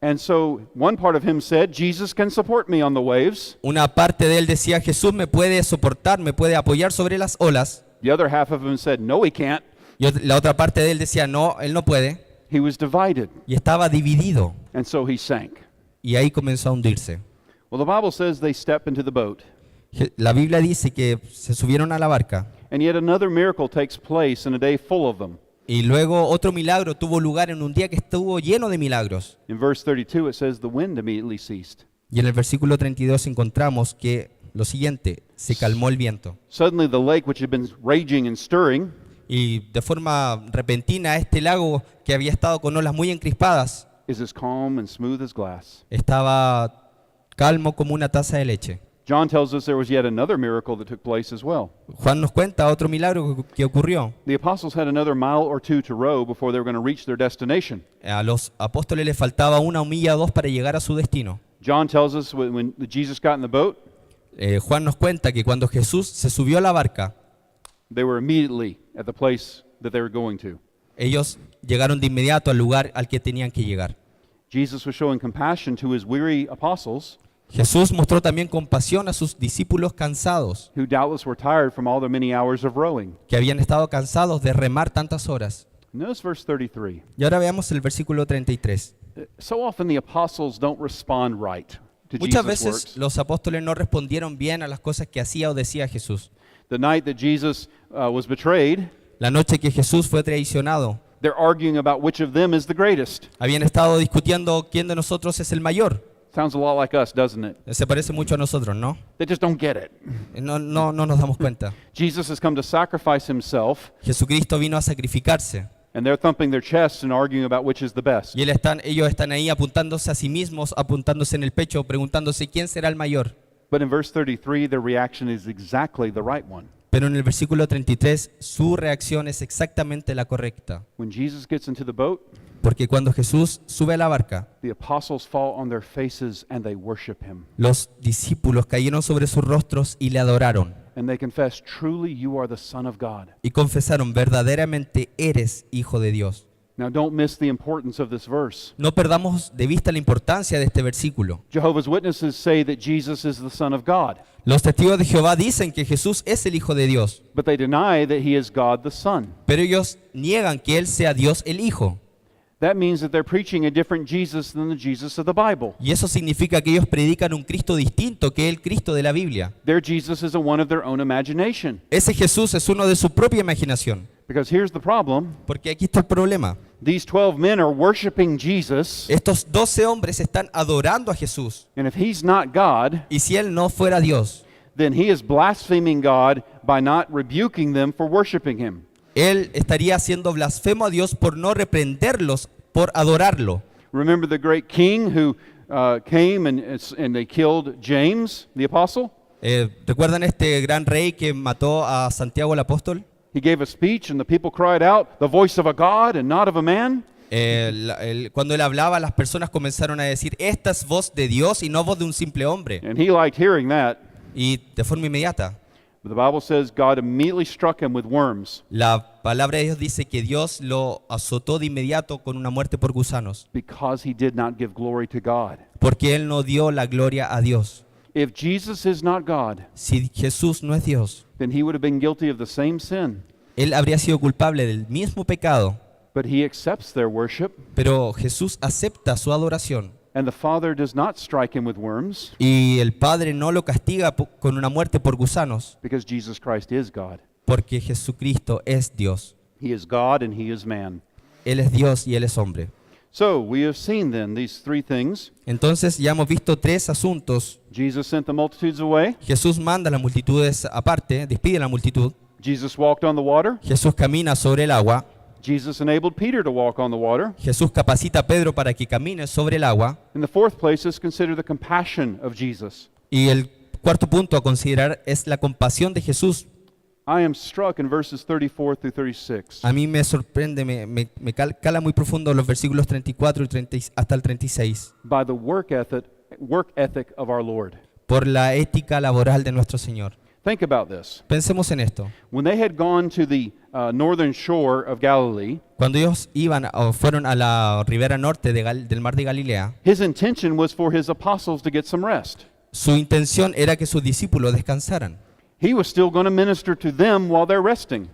And so one part of him said, "Jesus can support me on the waves." Una parte de él decía, Jesús me puede soportar, me puede apoyar sobre las olas. The other half of him said, "No, he can't." Y la otra parte de él decía, no, él no puede. He was divided, Y estaba dividido. and so he sank. Y ahí comenzó a hundirse. Well, the Bible says they step into the boat, La Biblia dice que se subieron a la barca. and yet another miracle takes place in a day full of them. Y luego otro milagro tuvo lugar en un día que estuvo lleno de milagros. In verse 32, it says the wind immediately ceased. Y en el versículo 32 encontramos que lo siguiente, se calmó el viento. Suddenly the lake, which had been raging and stirring, Y de forma repentina este lago que había estado con olas muy encrispadas is as calm and smooth as glass. estaba calmo como una taza de leche. John tells us there was yet another miracle that took place as well. Juan nos cuenta otro milagro que ocurrió. The apostles had another mile or two to row before they were going to reach their destination. A los apóstoles les faltaba 1 milla o 2 para llegar a su destino. John tells us when Jesus got in the boat, Juan nos cuenta que cuando Jesús se subió a la barca, they were immediately at the place that they were going to. ellos llegaron de inmediato al lugar al que tenían que llegar. Jesus was showing compassion to his weary apostles, Jesús mostró también compasión a sus discípulos cansados, who doubtless were tired from all their many hours of rowing. que habían estado cansados de remar tantas horas. Notice verse 33. Y ahora veamos el versículo 33. So often the apostles don't respond right to Muchas Jesus' veces works. los apóstoles no respondieron bien a las cosas que hacía o decía Jesús. The night that Jesus was betrayed, La noche que Jesús fue traicionado, they're arguing about which of them is the greatest. habían estado discutiendo quién de nosotros es el mayor. Sounds a lot like us, doesn't it? Se parece mucho a nosotros, ¿no? They just don't get it. No nos damos cuenta. Jesus has come to sacrifice himself Jesucristo vino a sacrificarse And they're thumping their chests and arguing about which is the best. Y ellos están ahí apuntándose a sí mismos, apuntándose en el pecho, preguntándose quién será el mayor. But in verse 33, their reaction is exactly the right one. Pero en el versículo 33, su reacción es exactamente la correcta. When Jesus gets into the boat, Porque cuando Jesús sube a la barca, the apostles fall on their faces and they worship him. los discípulos cayeron sobre sus rostros y le adoraron. And they confess, truly you are the Son of God. Y confesaron, verdaderamente eres hijo de Dios. Now don't miss the importance of this verse. No perdamos de vista la importancia de este versículo. Jehovah's Witnesses say that Jesus is the Son of God, Los testigos de Jehová dicen que Jesús es el Hijo de Dios, but they deny that he is God the Son. pero ellos niegan que Él sea Dios el Hijo. That means that they're preaching a different Jesus than the Jesus of the Bible. Y eso significa que ellos predican un Cristo distinto que el Cristo de la Biblia. Their Jesus is a one of their own imagination. Ese Jesús es uno de su propia imaginación. Because here's the problem. Porque aquí está el problema. These 12 men are worshiping Jesus, Estos 12 hombres están adorando a Jesús. and if he's not God, Y si Él no fuera Dios, then he is blaspheming God by not rebuking them for worshiping him. Él estaría haciendo blasfemo a Dios por no reprenderlos, por adorarlo. Remember the great king who came and they killed James, the apostle? ¿Recuerdan este gran rey que mató a Santiago el apóstol? He gave a speech and the people cried out, the voice of a God and not of a man. Cuando él hablaba, las personas comenzaron a decir, esta es voz de Dios y no voz de un simple hombre. And he liked hearing that. Y de forma inmediata, But the Bible says God immediately struck him with worms la palabra de Dios dice que Dios lo azotó de inmediato con una muerte por gusanos, because he did not give glory to God. porque él no dio la gloria a Dios. If Jesus is not God, Si Jesús no es Dios, then he would have been guilty of the same sin. él habría sido culpable del mismo pecado, But he accepts their worship, pero Jesús acepta su adoración. and the Father does not strike him with worms Y el Padre no lo castiga con una muerte por gusanos, because Jesus Christ is God. porque Jesucristo es Dios. He is God and he is man. Él es Dios y Él es hombre. So we have seen then these three things. Entonces ya hemos visto tres asuntos. Jesus sent the multitudes away. Jesús manda a las multitudes aparte, despide a la multitud. Jesus walked on the water. Jesús camina sobre el agua. Jesus enabled Peter to walk on the water. Jesús capacita a Pedro para que camine sobre el agua. And the fourth place is consider the compassion of Jesus. Y el cuarto punto a considerar es la compasión de Jesús. I am struck in verses 34 through 36 A mí me sorprende, me cala muy profundo los versículos 34 y 30 hasta el 36 by the work ethic of our Lord. por la ética laboral de nuestro Señor. Think about this. Pensemos en esto. When they had gone to the northern shore of Galilee, Cuando ellos iban o fueron a la ribera norte del mar de Galilea, his intention was for his apostles to get some rest. su intención era que sus discípulos descansaran. He was still going to minister to them while they're resting.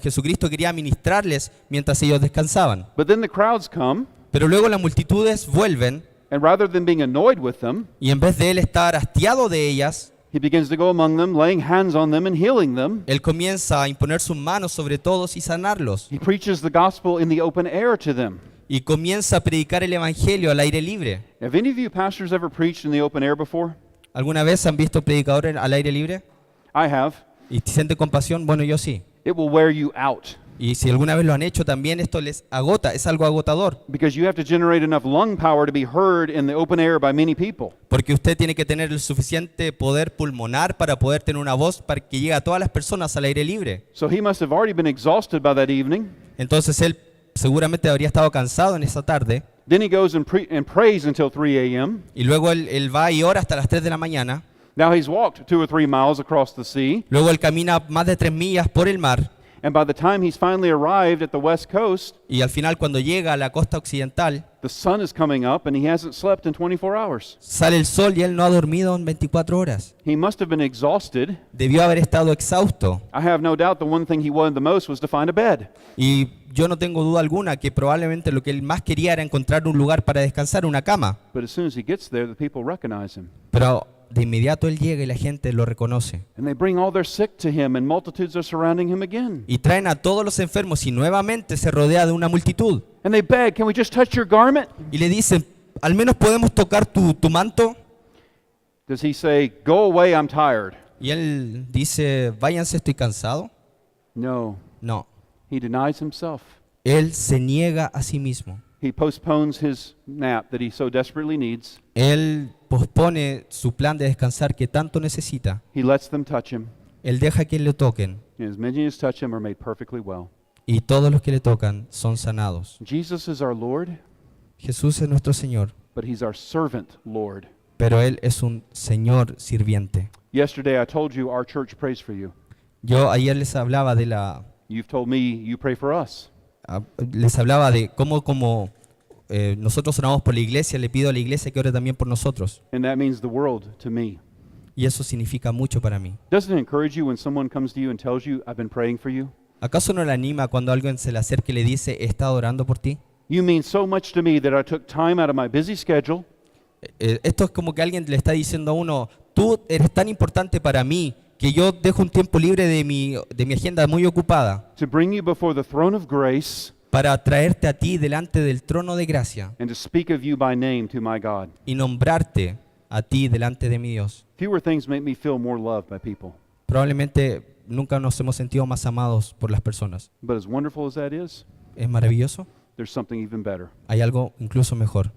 Jesucristo quería ministrarles mientras ellos descansaban. But then the crowds come, Pero luego las multitudes vuelven and rather than being annoyed with them, y en vez de él estar hastiado de ellas, he begins to go among them, laying hands on them and healing them. él comienza a imponer sus manos sobre todos y sanarlos. He preaches the gospel in the open air to them. Y comienza a predicar el evangelio al aire libre. Have any of you pastors ever preached in the open air before? ¿Alguna vez han visto predicadores al aire libre? I have. ¿Y sienten compasión? Bueno, yo sí. It will wear you out Y si alguna vez lo han hecho, también esto les agota, es algo agotador. because you have to generate enough lung power to be heard in the open air by many people. Porque usted tiene que tener el suficiente poder pulmonar para poder tener una voz para que llegue a todas las personas al aire libre. So he must have already been exhausted by that evening. Entonces él seguramente habría estado cansado en esa tarde. Then he goes and prays until 3 a.m. Y luego él va y ora hasta las 3 de la mañana. Now he's walked 2 or 3 miles across the sea. Luego él camina más de 3 millas por el mar. And by the time he's finally arrived at the west coast, Y al final, cuando llega a la costa occidental, the sun is coming up and he hasn't slept in 24 hours. sale el sol y él no ha dormido en 24 horas. He must have been exhausted. Debió haber estado exhausto. I have no doubt the one thing he wanted the most was to find a bed. Y yo no tengo duda alguna que probablemente lo que él más quería era encontrar un lugar para descansar, una cama. But as soon as he gets there, the people recognize him. Pero de inmediato él llega y la gente lo reconoce. And they bring all their sick to him, and multitudes are surrounding him again. Y traen a todos los enfermos y nuevamente se rodea de una multitud. And they beg, can we just touch your garment? Y le dicen, al menos podemos tocar tu manto. Does he say, go away, I'm tired? Y él dice, váyanse, estoy cansado. No. No. He denies himself. Él se niega a sí mismo. He postpones his nap that he so desperately needs. Él pospone su plan de descansar que tanto necesita. He lets them touch him. Él deja que le toquen And as many as touch him are made perfectly well. y todos los que le tocan son sanados. Jesus is our Lord, Jesús es nuestro Señor, but he's our servant Lord. pero Él es un Señor sirviente. Yesterday I told you our church prays for you. Yo ayer les hablaba You've told me you pray for us. de cómo como nosotros oramos por la iglesia, le pido a la iglesia que ore también por nosotros. And that means the world to me. Y eso significa mucho para mí. Doesn't it encourage you when someone comes to you and tells you, I've been praying for you? ¿Acaso no le anima cuando alguien se le acerca y le dice, he estado orando por ti? You mean so much to me that I took time out of my busy schedule Esto es como que alguien le está diciendo a uno, tú eres tan importante para mí que yo dejo un tiempo libre de mi agenda muy ocupada to bring you before the throne of grace para traerte a ti delante del trono de gracia and to speak of you by name to my God. y nombrarte a ti delante de mi Dios. Fewer things make me feel more loved by people. Probablemente nunca nos hemos sentido más amados por las personas. But as wonderful as that is, ¿Es maravilloso? there's something even better. Hay algo incluso mejor.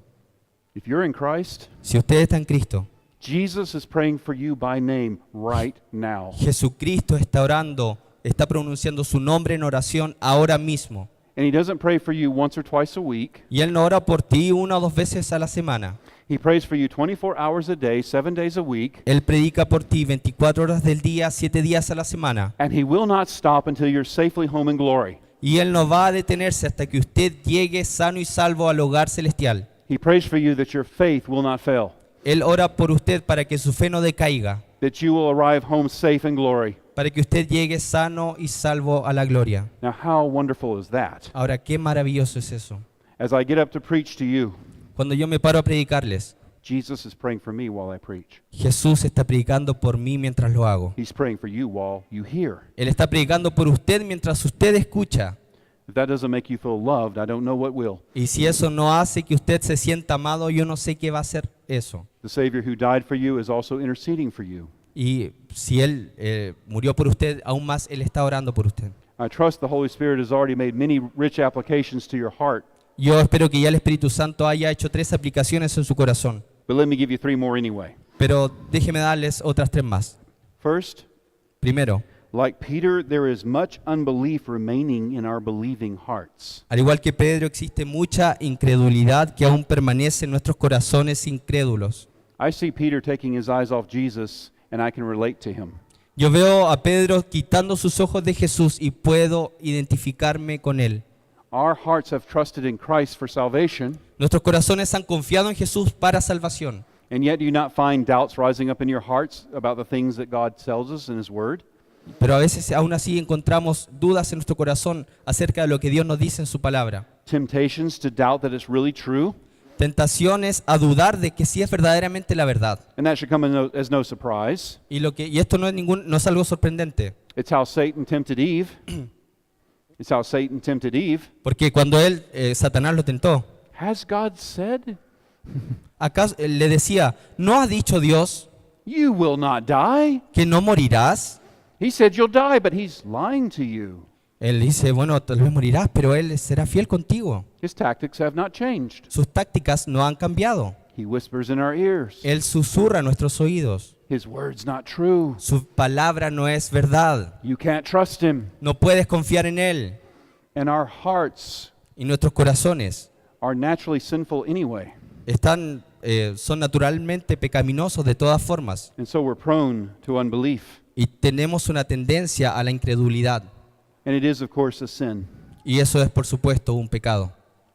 If you're in Christ, Si usted está en Cristo, Jesus is praying for you by name right now. Jesucristo está orando, está pronunciando su nombre en oración ahora mismo. And he doesn't pray for you once or twice a week. Y Él no ora por ti 1 o 2 veces a la semana. He prays for you 24 hours a day, 7 days a week. Él predica por ti 24 horas del día, 7 días a la semana. And he will not stop until you're safely home in glory. Y Él no va a detenerse hasta que usted llegue sano y salvo al hogar celestial. He prays for you that your faith will not fail, Él ora por usted para que su fe no decaiga, that you will arrive home safe in glory. para que usted llegue sano y salvo a la gloria. Now, how wonderful is that? Ahora, qué maravilloso es eso. As I get up to preach to you, Cuando yo me paro a predicarles, Jesus is praying for me while I preach. Jesús está predicando por mí mientras lo hago. He's praying for you while you hear. Él está predicando por usted mientras usted escucha. If that doesn't make you feel loved, I don't know what will. Y si eso no hace que usted se sienta amado, yo no sé qué va a hacer eso. The Savior who died for you is also interceding for you. Y si Él murió por usted, aún más Él está orando por usted. I trust the Holy Spirit has already made many rich applications to your heart, Yo espero que ya el Espíritu Santo haya hecho 3 aplicaciones en su corazón. but let me give you 3 more anyway. Pero déjeme darles otras 3 más. First, Primero, like Peter, there is much unbelief remaining in our believing hearts. al igual que Pedro, existe mucha incredulidad que aún permanece en nuestros corazones incrédulos. I see Peter taking his eyes off Jesus, and I can relate to him. Yo veo a Pedro quitando sus ojos de Jesús y puedo identificarme con él. Our hearts have trusted in Christ for salvation, Nuestros corazones han confiado en Jesús para salvación. and yet do you not find doubts rising up in your hearts about the things that God tells us in His Word? Pero a veces aún así encontramos dudas en nuestro corazón acerca de lo que Dios nos dice en su palabra. Temptations to doubt that it's really true? Tentaciones a dudar de que sí es verdaderamente la verdad. And that should come as no surprise. Y esto no es algo sorprendente, It's how Satan tempted Eve. It's how Satan tempted Eve. porque cuando Satanás lo tentó, Has God said, ¿acaso le decía, ¿no ha dicho Dios you will not die? que no morirás? He said you'll die, but he's lying to you. Él dice, bueno, tal vez morirás, pero Él será fiel contigo. His tactics have not changed. Sus tácticas no han cambiado. He whispers in our ears. Él susurra a nuestros oídos. His word's not true. Su palabra no es verdad. You can't trust him. No puedes confiar en Él. And our hearts Y nuestros corazones are naturally sinful anyway. son naturalmente pecaminosos de todas formas. And so we're prone to unbelief. Y tenemos una tendencia a la incredulidad. And it is, of course, a sin. Y eso es, por supuesto, un pecado.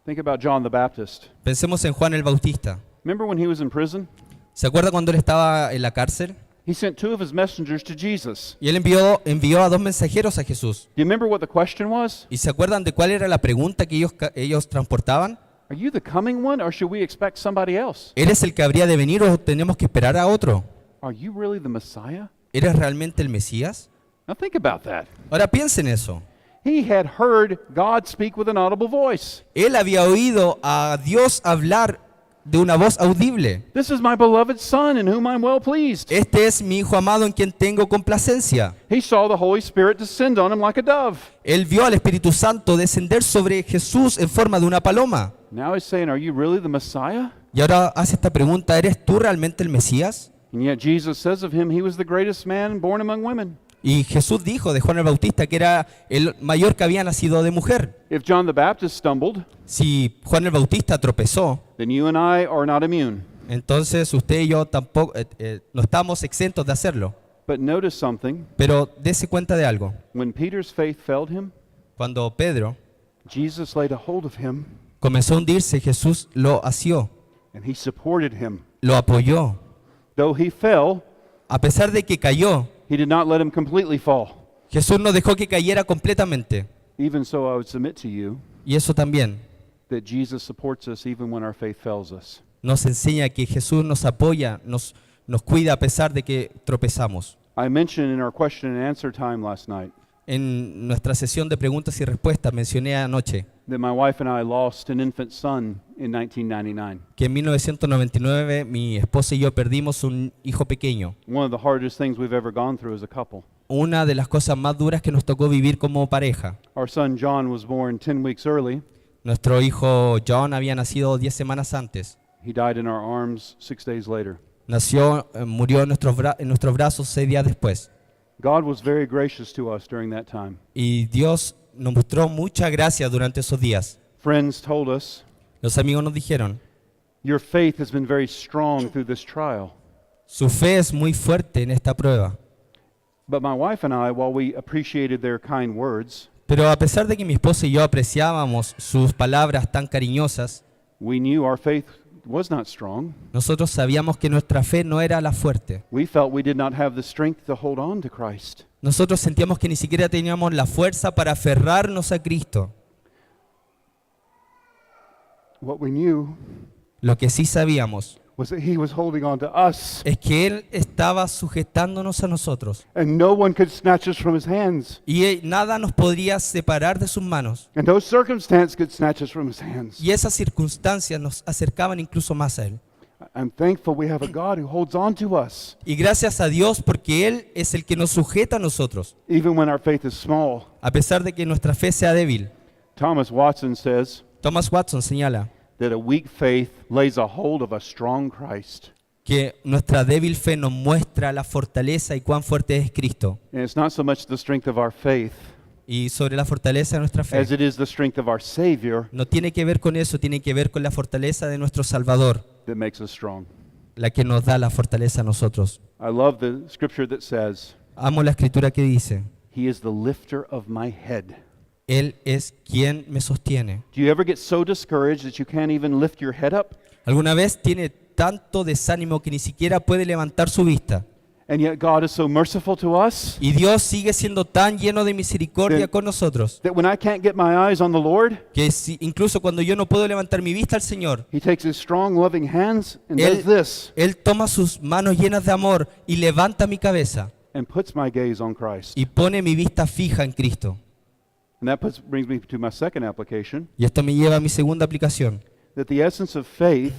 Think about John the Baptist. Pensemos en Juan el Bautista. Remember when he was in prison? ¿Se acuerda cuando él estaba en la cárcel? He sent 2 of his messengers to Jesus. Y él envió a 2 mensajeros a Jesús. Do you remember what the question was? ¿Y se acuerdan de cuál era la pregunta que ellos transportaban? Are you the coming one, or should we expect somebody else? ¿Eres el que habría de venir o tenemos que esperar a otro? Are you really the Messiah? ¿Eres realmente el Mesías? Now think about that. Ahora piensen eso. He had heard God speak with an audible voice. Él había oído a Dios hablar de una voz audible: "This is my beloved Son in whom I'm well pleased." Este es mi Hijo amado en quien tengo complacencia. He saw the Holy Spirit descend on him like a dove. Él vio al Espíritu Santo descender sobre Jesús en forma de una paloma. Now he's saying, "Are you really the Messiah?" Y ahora hace esta pregunta: ¿eres tú realmente el Mesías? And yet Jesus says of him, he was the greatest man born among women. Y Jesús dijo de Juan el Bautista que era el mayor que había nacido de mujer. If John the Baptist stumbled, Si Juan el Bautista tropezó, then you and I are not immune. entonces usted y yo tampoco no estamos exentos de hacerlo. But notice something. Pero dése cuenta de algo. When Peter's faith failed him, Cuando Pedro Jesus laid a hold of him comenzó a hundirse, Jesús lo asió, and he supported him. lo apoyó. Though he fell, A pesar de que cayó, he did not let him completely fall. Jesús no dejó que cayera completamente. Even so, I would submit to you Y eso también that Jesus supports us even when our faith fails us. nos enseña que Jesús nos apoya, nos cuida a pesar de que tropezamos. I mentioned in our question and answer time last night En nuestra sesión de preguntas y respuestas mencioné anoche that my wife and I lost an infant son in 1999. que en 1999 mi esposa y yo perdimos un hijo pequeño. One of the hardest things we've ever gone through as a couple. Una de las cosas más duras que nos tocó vivir como pareja. Our son John was born 10 weeks early. Nuestro hijo John había nacido 10 semanas antes. He died in our arms 6 days later. Murió en nuestros brazos 6 días después. God was very gracious to us during that time. Y Dios nos mostró mucha gracia durante esos días. Friends told us, Los amigos nos dijeron: your faith has been very strong through this trial. su fe es muy fuerte en esta prueba. But my wife and I, while we appreciated their kind words, Pero a pesar de que mi esposa y yo apreciábamos sus palabras tan cariñosas, we knew our faith was not strong. nosotros sabíamos que nuestra fe no era la fuerte. We felt we did not have the strength to hold on to Christ. Nosotros sentíamos que ni siquiera teníamos la fuerza para aferrarnos a Cristo. What we knew Lo que sí sabíamos was that He was holding on to us, es que Él estaba sujetándonos a nosotros and no one could snatch us from His hands, y nada nos podría separar de sus manos. and no circumstance could snatch us from His hands. Y esas circunstancias nos acercaban incluso más a Él. I'm thankful we have a God who holds on to us, Y gracias a Dios porque Él es el que nos sujeta a nosotros, even when our faith is small. a pesar de que nuestra fe sea débil. Thomas Watson says Thomas Watson señala that a weak faith lays a hold of a strong Christ. que nuestra débil fe nos muestra la fortaleza y cuán fuerte es Cristo. And it's not so much the strength of our faith Y sobre la fortaleza de nuestra fe, as it is the strength of our Savior no tiene que ver con eso, tiene que ver con la fortaleza de nuestro Salvador, that makes us strong. la que nos da la fortaleza a nosotros. I love the scripture that says, Amo la escritura que dice: He is the lifter of my head. Él es quien me sostiene. Do you ever get so discouraged that you can't even lift your head up? ¿Alguna vez tiene tanto desánimo que ni siquiera puede levantar su vista? And yet God is so merciful to us Y Dios sigue siendo tan lleno de misericordia con nosotros that when I can't get my eyes on the Lord, que incluso cuando yo no puedo levantar mi vista al Señor, He takes His strong, loving hands and Él- does this Él toma sus manos llenas de amor y levanta mi cabeza and puts my gaze on Christ. y pone mi vista fija en Cristo. And that brings me to my second application, Y esto me lleva a mi segunda aplicación, that the essence of faith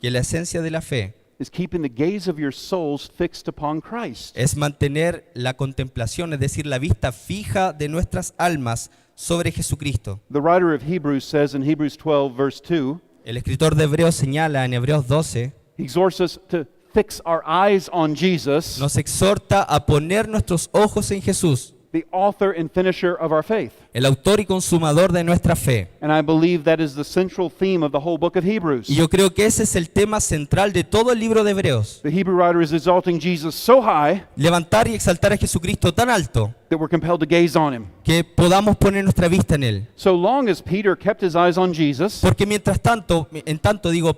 que la esencia de la fe is keeping the gaze of your souls fixed upon Christ. es mantener la contemplación, es decir, la vista fija de nuestras almas sobre Jesucristo. The writer of Hebrews says in Hebrews 12, verse 2, El escritor de Hebreos señala en Hebreos 12, he exhorts us to fix our eyes on Jesus, nos exhorta a poner nuestros ojos en Jesús, the author and finisher of our faith. el autor y consumador de nuestra fe. And I believe that is the central theme of the whole book of Hebrews. Y yo creo que ese es el tema central de todo el libro de Hebreos. The Hebrew writer is exalting Jesus so high Levantar y exaltar a Jesucristo tan alto that we're compelled to gaze on Him. que podamos poner nuestra vista en Él. So long as Peter kept his eyes on Jesus, Porque mientras tanto,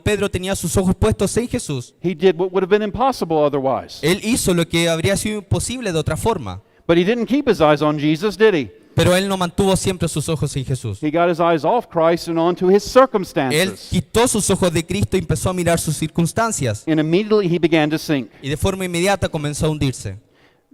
Pedro tenía sus ojos puestos en Jesús. he did what would have been impossible otherwise. Él hizo lo que habría sido imposible de otra forma. But he didn't keep his eyes on Jesus, did he? Pero él no mantuvo siempre sus ojos en Jesús. He got his eyes off Christ and onto his Él circumstances. quitó sus ojos de Cristo y empezó a mirar sus circunstancias. And immediately he began to sink. Y de forma inmediata comenzó a hundirse.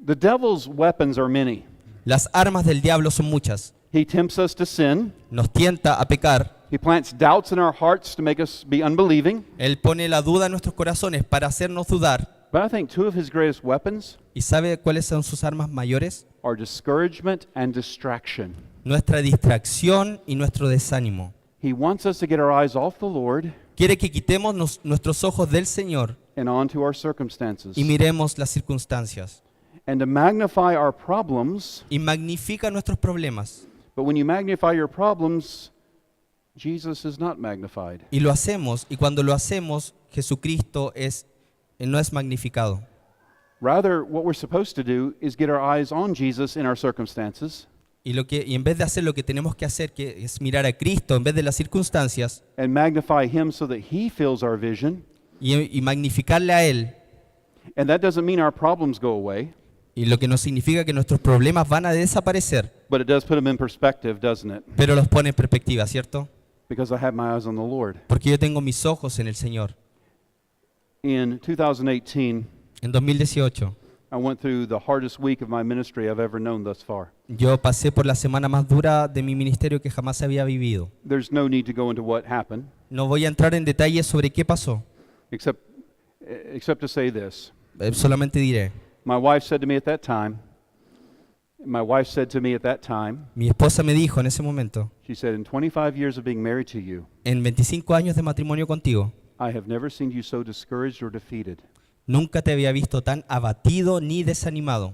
The devil's weapons are many. Las armas del diablo son muchas. He tempts us to sin. Nos tienta a pecar. He plants doubts in our hearts to make us be unbelieving. Él pone la duda en nuestros corazones para hacernos dudar. But I think two of his greatest weapons ¿Y sabe cuáles son sus armas mayores? are discouragement and distraction. Nuestra distracción y nuestro desánimo. He wants us to get our eyes off the Lord Quiere que quitemos nuestros ojos del Señor and onto our circumstances, y miremos las circunstancias. and to magnify our problems. Y magnifica nuestros problemas. But when you magnify your problems, Jesus is not magnified. Y lo hacemos, y cuando lo hacemos, Jesucristo no es magnificado. Rather, what we're supposed to do is get our eyes on Jesus in our circumstances Y en vez de hacer lo que tenemos que hacer, que es mirar a Cristo en vez de las circunstancias, and magnify him so that he fills our vision. y magnificarle a Él, And that doesn't mean our problems go away, y lo que no significa que nuestros problemas van a desaparecer, but it does put them in perspective, doesn't it? pero los pone en perspectiva, ¿cierto? Because I have my eyes on the Lord. Porque yo tengo mis ojos en el Señor. In 2018, En 2018, I went through the hardest week of my ministry I've ever known thus far. yo pasé por la semana más dura de mi ministerio que jamás había vivido. There's no need to go into what happened, No voy a entrar en detalles sobre qué pasó, except to say this. solamente diré, My wife said to me at that time, mi esposa me dijo en ese momento, she said, in 25 years of being married to you, en 25 años de matrimonio contigo, I have never seen you so discouraged or defeated. nunca te había visto tan abatido ni desanimado.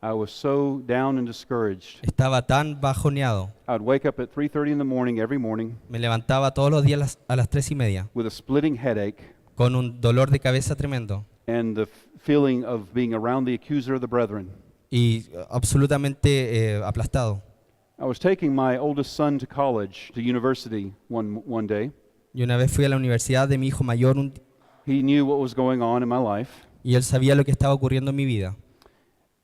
I was so down and discouraged. Estaba tan bajoneado. I'd wake up at 3:30 in the morning every morning Me levantaba todos los días a las 3:30 with a splitting headache con un dolor de cabeza tremendo and the feeling of being around the accuser of the brethren. y absolutamente aplastado. I was taking my oldest son to college, to university one day. Y una vez fui a la universidad de mi hijo mayor He knew what was going on in my life, y él sabía lo que estaba ocurriendo en mi vida.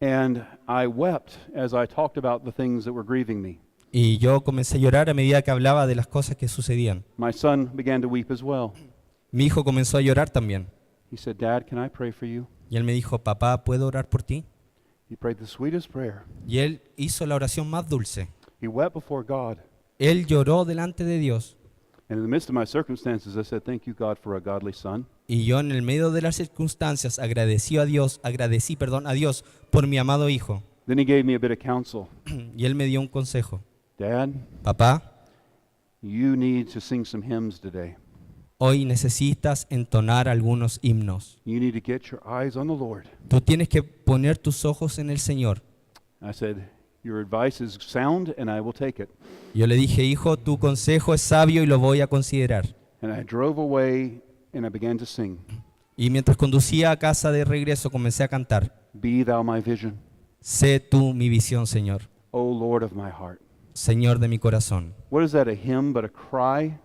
and I wept as I talked about the things that were grieving me. Y yo comencé a llorar a medida que hablaba de las cosas que sucedían. My son began to weep as well. Mi hijo comenzó a llorar también. He said, "Dad, can I pray for you?" Y él me dijo, papá, ¿puedo orar por ti? He prayed the sweetest prayer. Y él hizo la oración más dulce. He wept before God. Él lloró delante de Dios. And in the midst of my circumstances, I said, "Thank you, God, for a godly son." Y yo en el medio de las circunstancias agradecí a Dios por mi amado hijo. Then he gave me a bit of counsel. Y él me dio un consejo. Dad, Papá, you need to sing some hymns today. hoy necesitas entonar algunos himnos. You need to get your eyes on the Lord. Tú tienes que poner tus ojos en el Señor. I said, your advice is sound and I will take it. Yo le dije, hijo, tu consejo es sabio y lo voy a considerar. And I drove away and I began to sing. Y mientras conducía a casa de regreso comencé a cantar. Be thou my vision, Sé tú mi visión, Señor, O Lord of my heart. Señor de mi corazón. What is that, a hymn but a cry?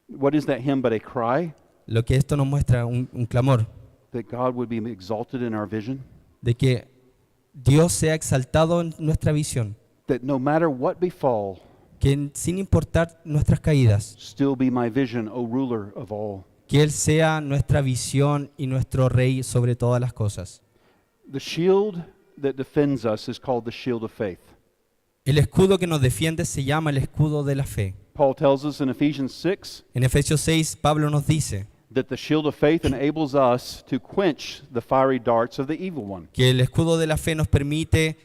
What is that hymn but a cry? Lo que esto nos muestra un clamor That God would be exalted in our vision? de que Dios sea exaltado en nuestra visión, That no matter what befall, que sin importar nuestras caídas, still be my vision, O ruler of all. que Él sea nuestra visión y nuestro Rey sobre todas las cosas. The shield that defends us is called the shield of faith. El escudo que nos defiende se llama el escudo de la fe. Paul tells us in Ephesians 6 En Efesios 6, Pablo nos dice that the shield of faith enables us to quench the fiery darts of the evil one. que el escudo de la fe nos permite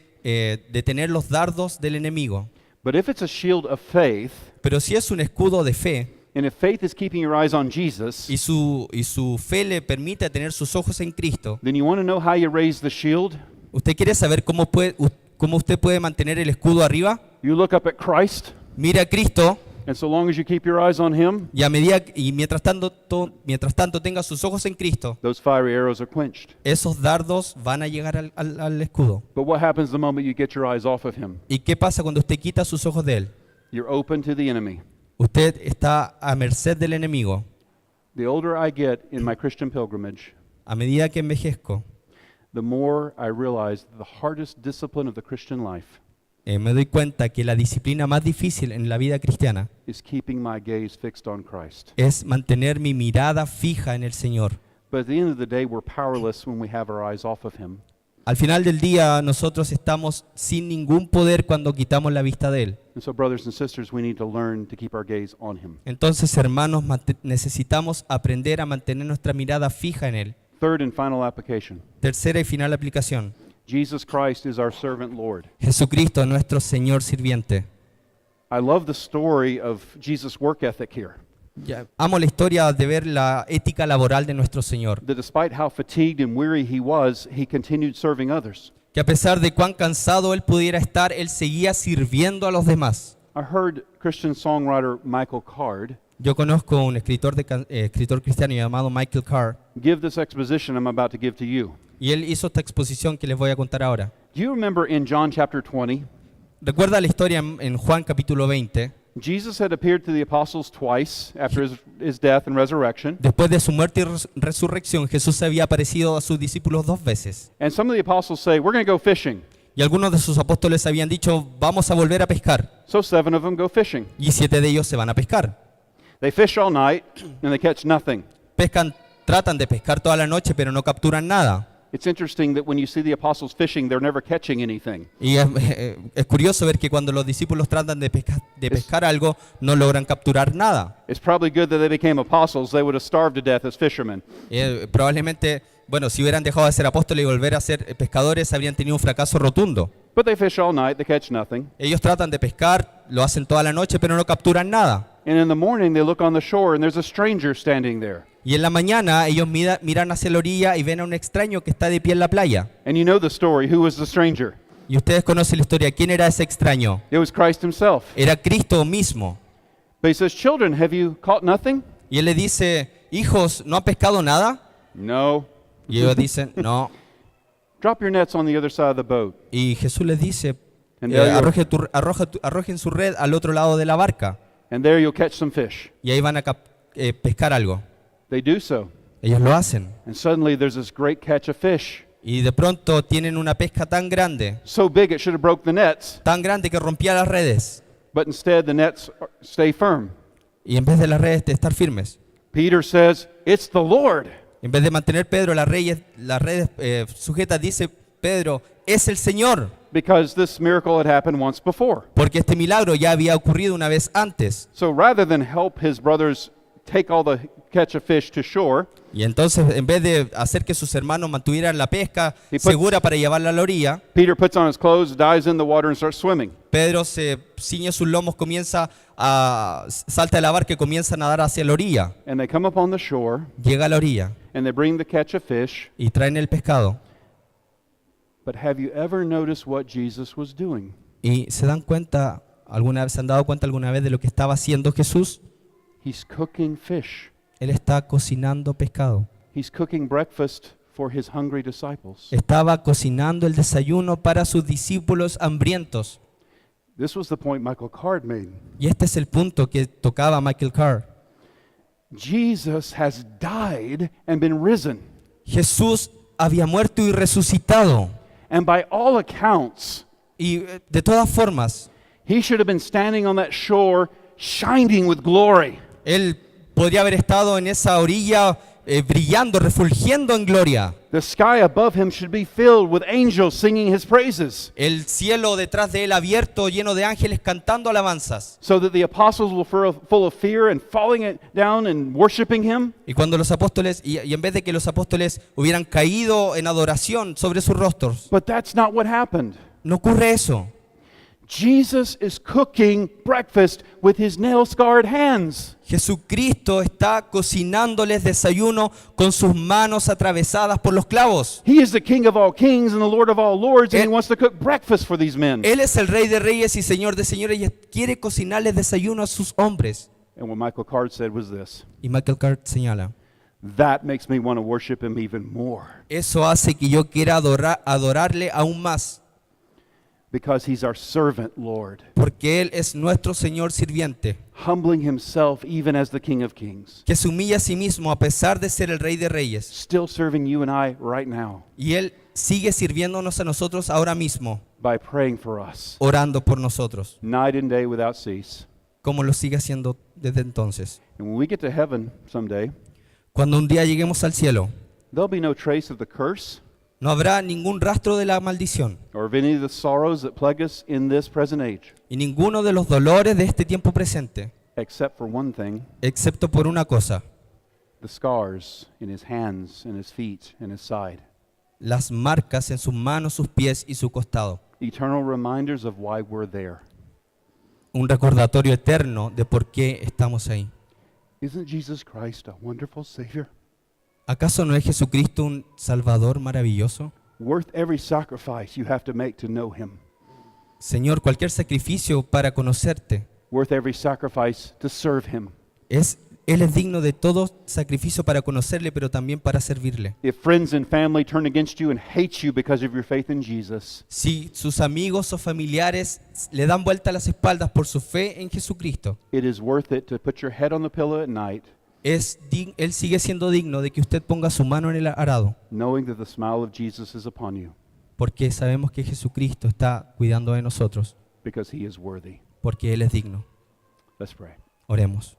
detener los dardos del enemigo. But if it's a shield of faith, Pero si es un escudo de fe and if faith is keeping your eyes on Jesus, y su fe le permite tener sus ojos en Cristo, then you want to know how you raise the shield? ¿usted quiere saber cómo usted puede mantener el escudo arriba? You look up at Christ, Mira a Cristo and so long as you keep your eyes on him, y mientras tanto tenga sus ojos en Cristo, those fiery arrows are quenched. esos dardos van a llegar al escudo. But what happens the moment you get your eyes off of him? ¿Y qué pasa cuando usted quita sus ojos de Él? You're open to the enemy. Usted está a merced del enemigo. The older I get in my Christian pilgrimage, A medida que envejezco, the more I realize the hardest discipline of the Christian life me doy cuenta que la disciplina más difícil en la vida cristiana is keeping my gaze fixed on Christ. es mantener mi mirada fija en el Señor. But at the end of the day, we're powerless when we have our eyes off of him. Al final del día, nosotros estamos sin ningún poder cuando quitamos la vista de Él. And And so, brothers and sisters, we need to learn to keep our gaze on him. Entonces, hermanos, necesitamos aprender a mantener nuestra mirada fija en Él. Third and final application. Tercera y final aplicación. Jesus Christ is our servant Lord. Jesucristo, nuestro Señor sirviente. I love the story of Jesus' work ethic here. Amo la historia de ver la ética laboral de nuestro Señor. That despite how fatigued and weary he was, he continued serving others. Que a pesar de cuán cansado Él pudiera estar, Él seguía sirviendo a los demás. I heard Christian songwriter Michael Card Yo conozco un escritor cristiano llamado Michael Carr, give this exposition I'm about to give to you. y él hizo esta exposición que les voy a contar ahora. Do you remember in John chapter 20, Recuerda la historia en Juan capítulo 20. Jesus had appeared to the apostles twice after his death and resurrection. Después de su muerte y resurrección, Jesús se había aparecido a sus discípulos 2 veces. And some of the apostles say, we're going to go fishing. Y algunos de sus apóstoles habían dicho, vamos a volver a pescar. So 7 of them go fishing. Y 7 de ellos se van a pescar. They fish all night and they catch nothing. Tratan de pescar toda la noche, pero no capturan nada. It's interesting that when you see the apostles fishing, they're never catching anything. Y es curioso ver que cuando los discípulos tratan de pescar algo, no logran capturar nada. It's probably good that they became apostles. They would have starved to death as fishermen. Probablemente, bueno, si hubieran dejado de ser apóstoles y volver a ser pescadores, habrían tenido un fracaso rotundo. But they fish all night, they catch nothing. Ellos tratan de pescar, lo hacen toda la noche, pero no capturan nada. And in the morning they look on the shore and there's a stranger standing there. Y en la mañana ellos miran hacia la orilla y ven a un extraño que está de pie en la playa. And you know the story. Who was the stranger? Y ustedes conocen la historia. ¿Quién era ese extraño? It was Christ himself. Era Cristo mismo. But he says, children, have you caught nothing? Y él le dice, hijos, ¿no han pescado nada? No. Y ellos dicen, no. Drop your nets on the other side of the boat. Y Jesús les dice, And there you'll- arrojen su red al otro lado de la barca. and there you'll catch some fish. Y ahí van a pescar algo. They do so. Ellos lo hacen. And suddenly there's this great catch of fish. Y de pronto tienen una pesca tan grande So big it should have broke the nets. que rompía las redes. But instead the nets stay firm. Y en vez de las redes de estar firmes, Peter says, it's the Lord. en vez de mantener Pedro las redes sujetas, dice Pedro, es el Señor. Because this miracle had happened once before. Porque este milagro ya había ocurrido una vez antes. So rather than help his brothers take all the catch of fish to shore, Y entonces, en vez de hacer que sus hermanos mantuvieran la pesca He puts- segura para llevarla a la orilla, Peter puts on his clothes, dives in the water, and starts swimming. Pedro se ciñe sus lomos, salta de la barca y comienza a nadar hacia la orilla. And they come up on the shore, Llega a la orilla and they bring the catch of fish. y traen el pescado. But have you ever noticed what Jesus was doing? Y se han dado cuenta alguna vez de lo que estaba haciendo Jesús. He's cooking fish. Él está cocinando pescado. He's cooking breakfast for his hungry disciples. Estaba cocinando el desayuno para sus discípulos hambrientos. This was the point Michael Card made. Y este es el punto que tocaba Michael Carr. Jesus has died and been risen. Jesús había muerto y resucitado. And by all accounts, Y de todas formas, he should have been standing on that shore shining with glory. él podría haber estado en esa orilla brillando, refulgiendo en gloria. The sky above him should be filled with angels singing his praises, El cielo detrás de él abierto, lleno de ángeles cantando alabanzas. so that the apostles were full of fear and falling it down and worshiping him. Y cuando los apóstoles, y en vez de que los apóstoles hubieran caído en adoración sobre sus rostros, But that's not what happened. no ocurre eso. Jesus is cooking breakfast with his nail-scarred hands. Jesucristo está cocinándoles desayuno con sus manos atravesadas por los clavos. He is the King of all kings and the Lord of all lords, and he Él- wants to cook breakfast for these men. Él es el Rey de Reyes y Señor de Señores y quiere cocinarles desayuno a sus hombres. And what Michael Card said was this: Y Michael Carr señala, that makes me want to worship him even more, eso hace que yo quiera adorarle aún más, because he's our servant Lord, porque Él es nuestro Señor sirviente, humbling himself even as the King of kings, que se humilla a sí mismo a pesar de ser el Rey de Reyes. still serving you and I right now Y Él sigue sirviéndonos a nosotros ahora mismo, by praying for us orando por nosotros, night and day without cease. como lo sigue haciendo desde entonces. And when we get to heaven someday, Cuando un día lleguemos al cielo, there'll be no trace of the curse, No habrá ningún rastro de la maldición or of any of the sorrows that plague us in this present age, y ninguno de los dolores de este tiempo presente, except for one thing, excepto por una cosa, the scars in his hands and his feet and his side. las marcas en sus manos, sus pies y su costado. Eternal reminders of why we're there. Un recordatorio eterno de por qué estamos ahí. Isn't Jesus Christ a wonderful Savior? ¿Acaso no es Jesucristo un Salvador maravilloso? Worth every sacrifice you have to make to know him. Señor, cualquier sacrificio para conocerte, Worth every sacrifice to serve him. Él es digno de todo sacrificio para conocerle, pero también para servirle. If friends and family turn against you and hate you because of your faith in Jesus, Si sus amigos o familiares le dan vuelta las espaldas por su fe en Jesucristo, it is worth it to put your head on the pillow at night, Él sigue siendo digno de que usted ponga su mano en el arado, knowing that the smile of Jesus is upon you, porque sabemos que Jesucristo está cuidando de nosotros, because he is worthy. porque Él es digno. Let's pray. Oremos.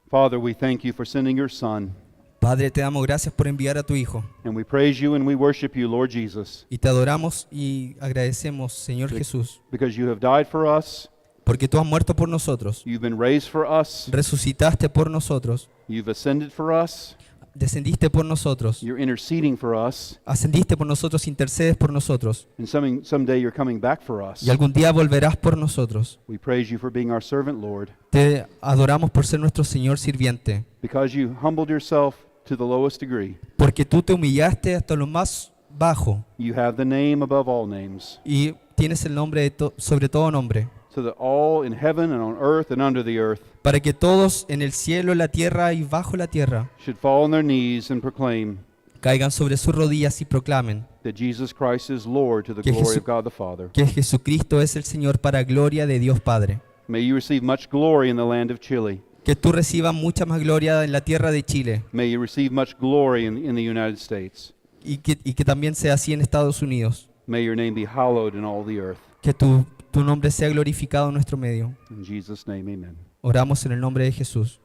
Father, we thank you for sending your Son, Padre, te damos gracias por enviar a tu Hijo, and we praise you and we worship you, Lord Jesus, y te adoramos y agradecemos, Señor Sí. Jesús, because you have died for us, porque tú has muerto por nosotros, you've been raised for us, resucitaste por nosotros, you've ascended for us, descendiste por nosotros, you're interceding for us, ascendiste por nosotros, intercedes por nosotros, and someday you're coming back for us. y algún día volverás por nosotros. We praise you for being our servant, Lord, Te adoramos por ser nuestro Señor sirviente, because you humbled yourself to the lowest degree. porque tú te humillaste hasta lo más bajo You have the name above all names, y tienes el nombre sobre todo nombre, so that all in heaven and on earth and under the earth para que todos en el cielo, en la tierra y bajo la tierra should fall on their knees and proclaim caigan sobre sus rodillas y proclamen that Jesus Christ is Lord to the Que glory Jesu- of God the Father. que Jesucristo es el Señor para gloria de Dios Padre. May you receive much glory in the land of Chile. Que tú recibas mucha más gloria en la tierra de Chile May you receive much glory in the United States. y que también sea así en Estados Unidos. May your name be hallowed in all the earth. Que tu nombre sea glorificado en nuestro medio. In Jesus' name, amen. Oramos en el nombre de Jesús.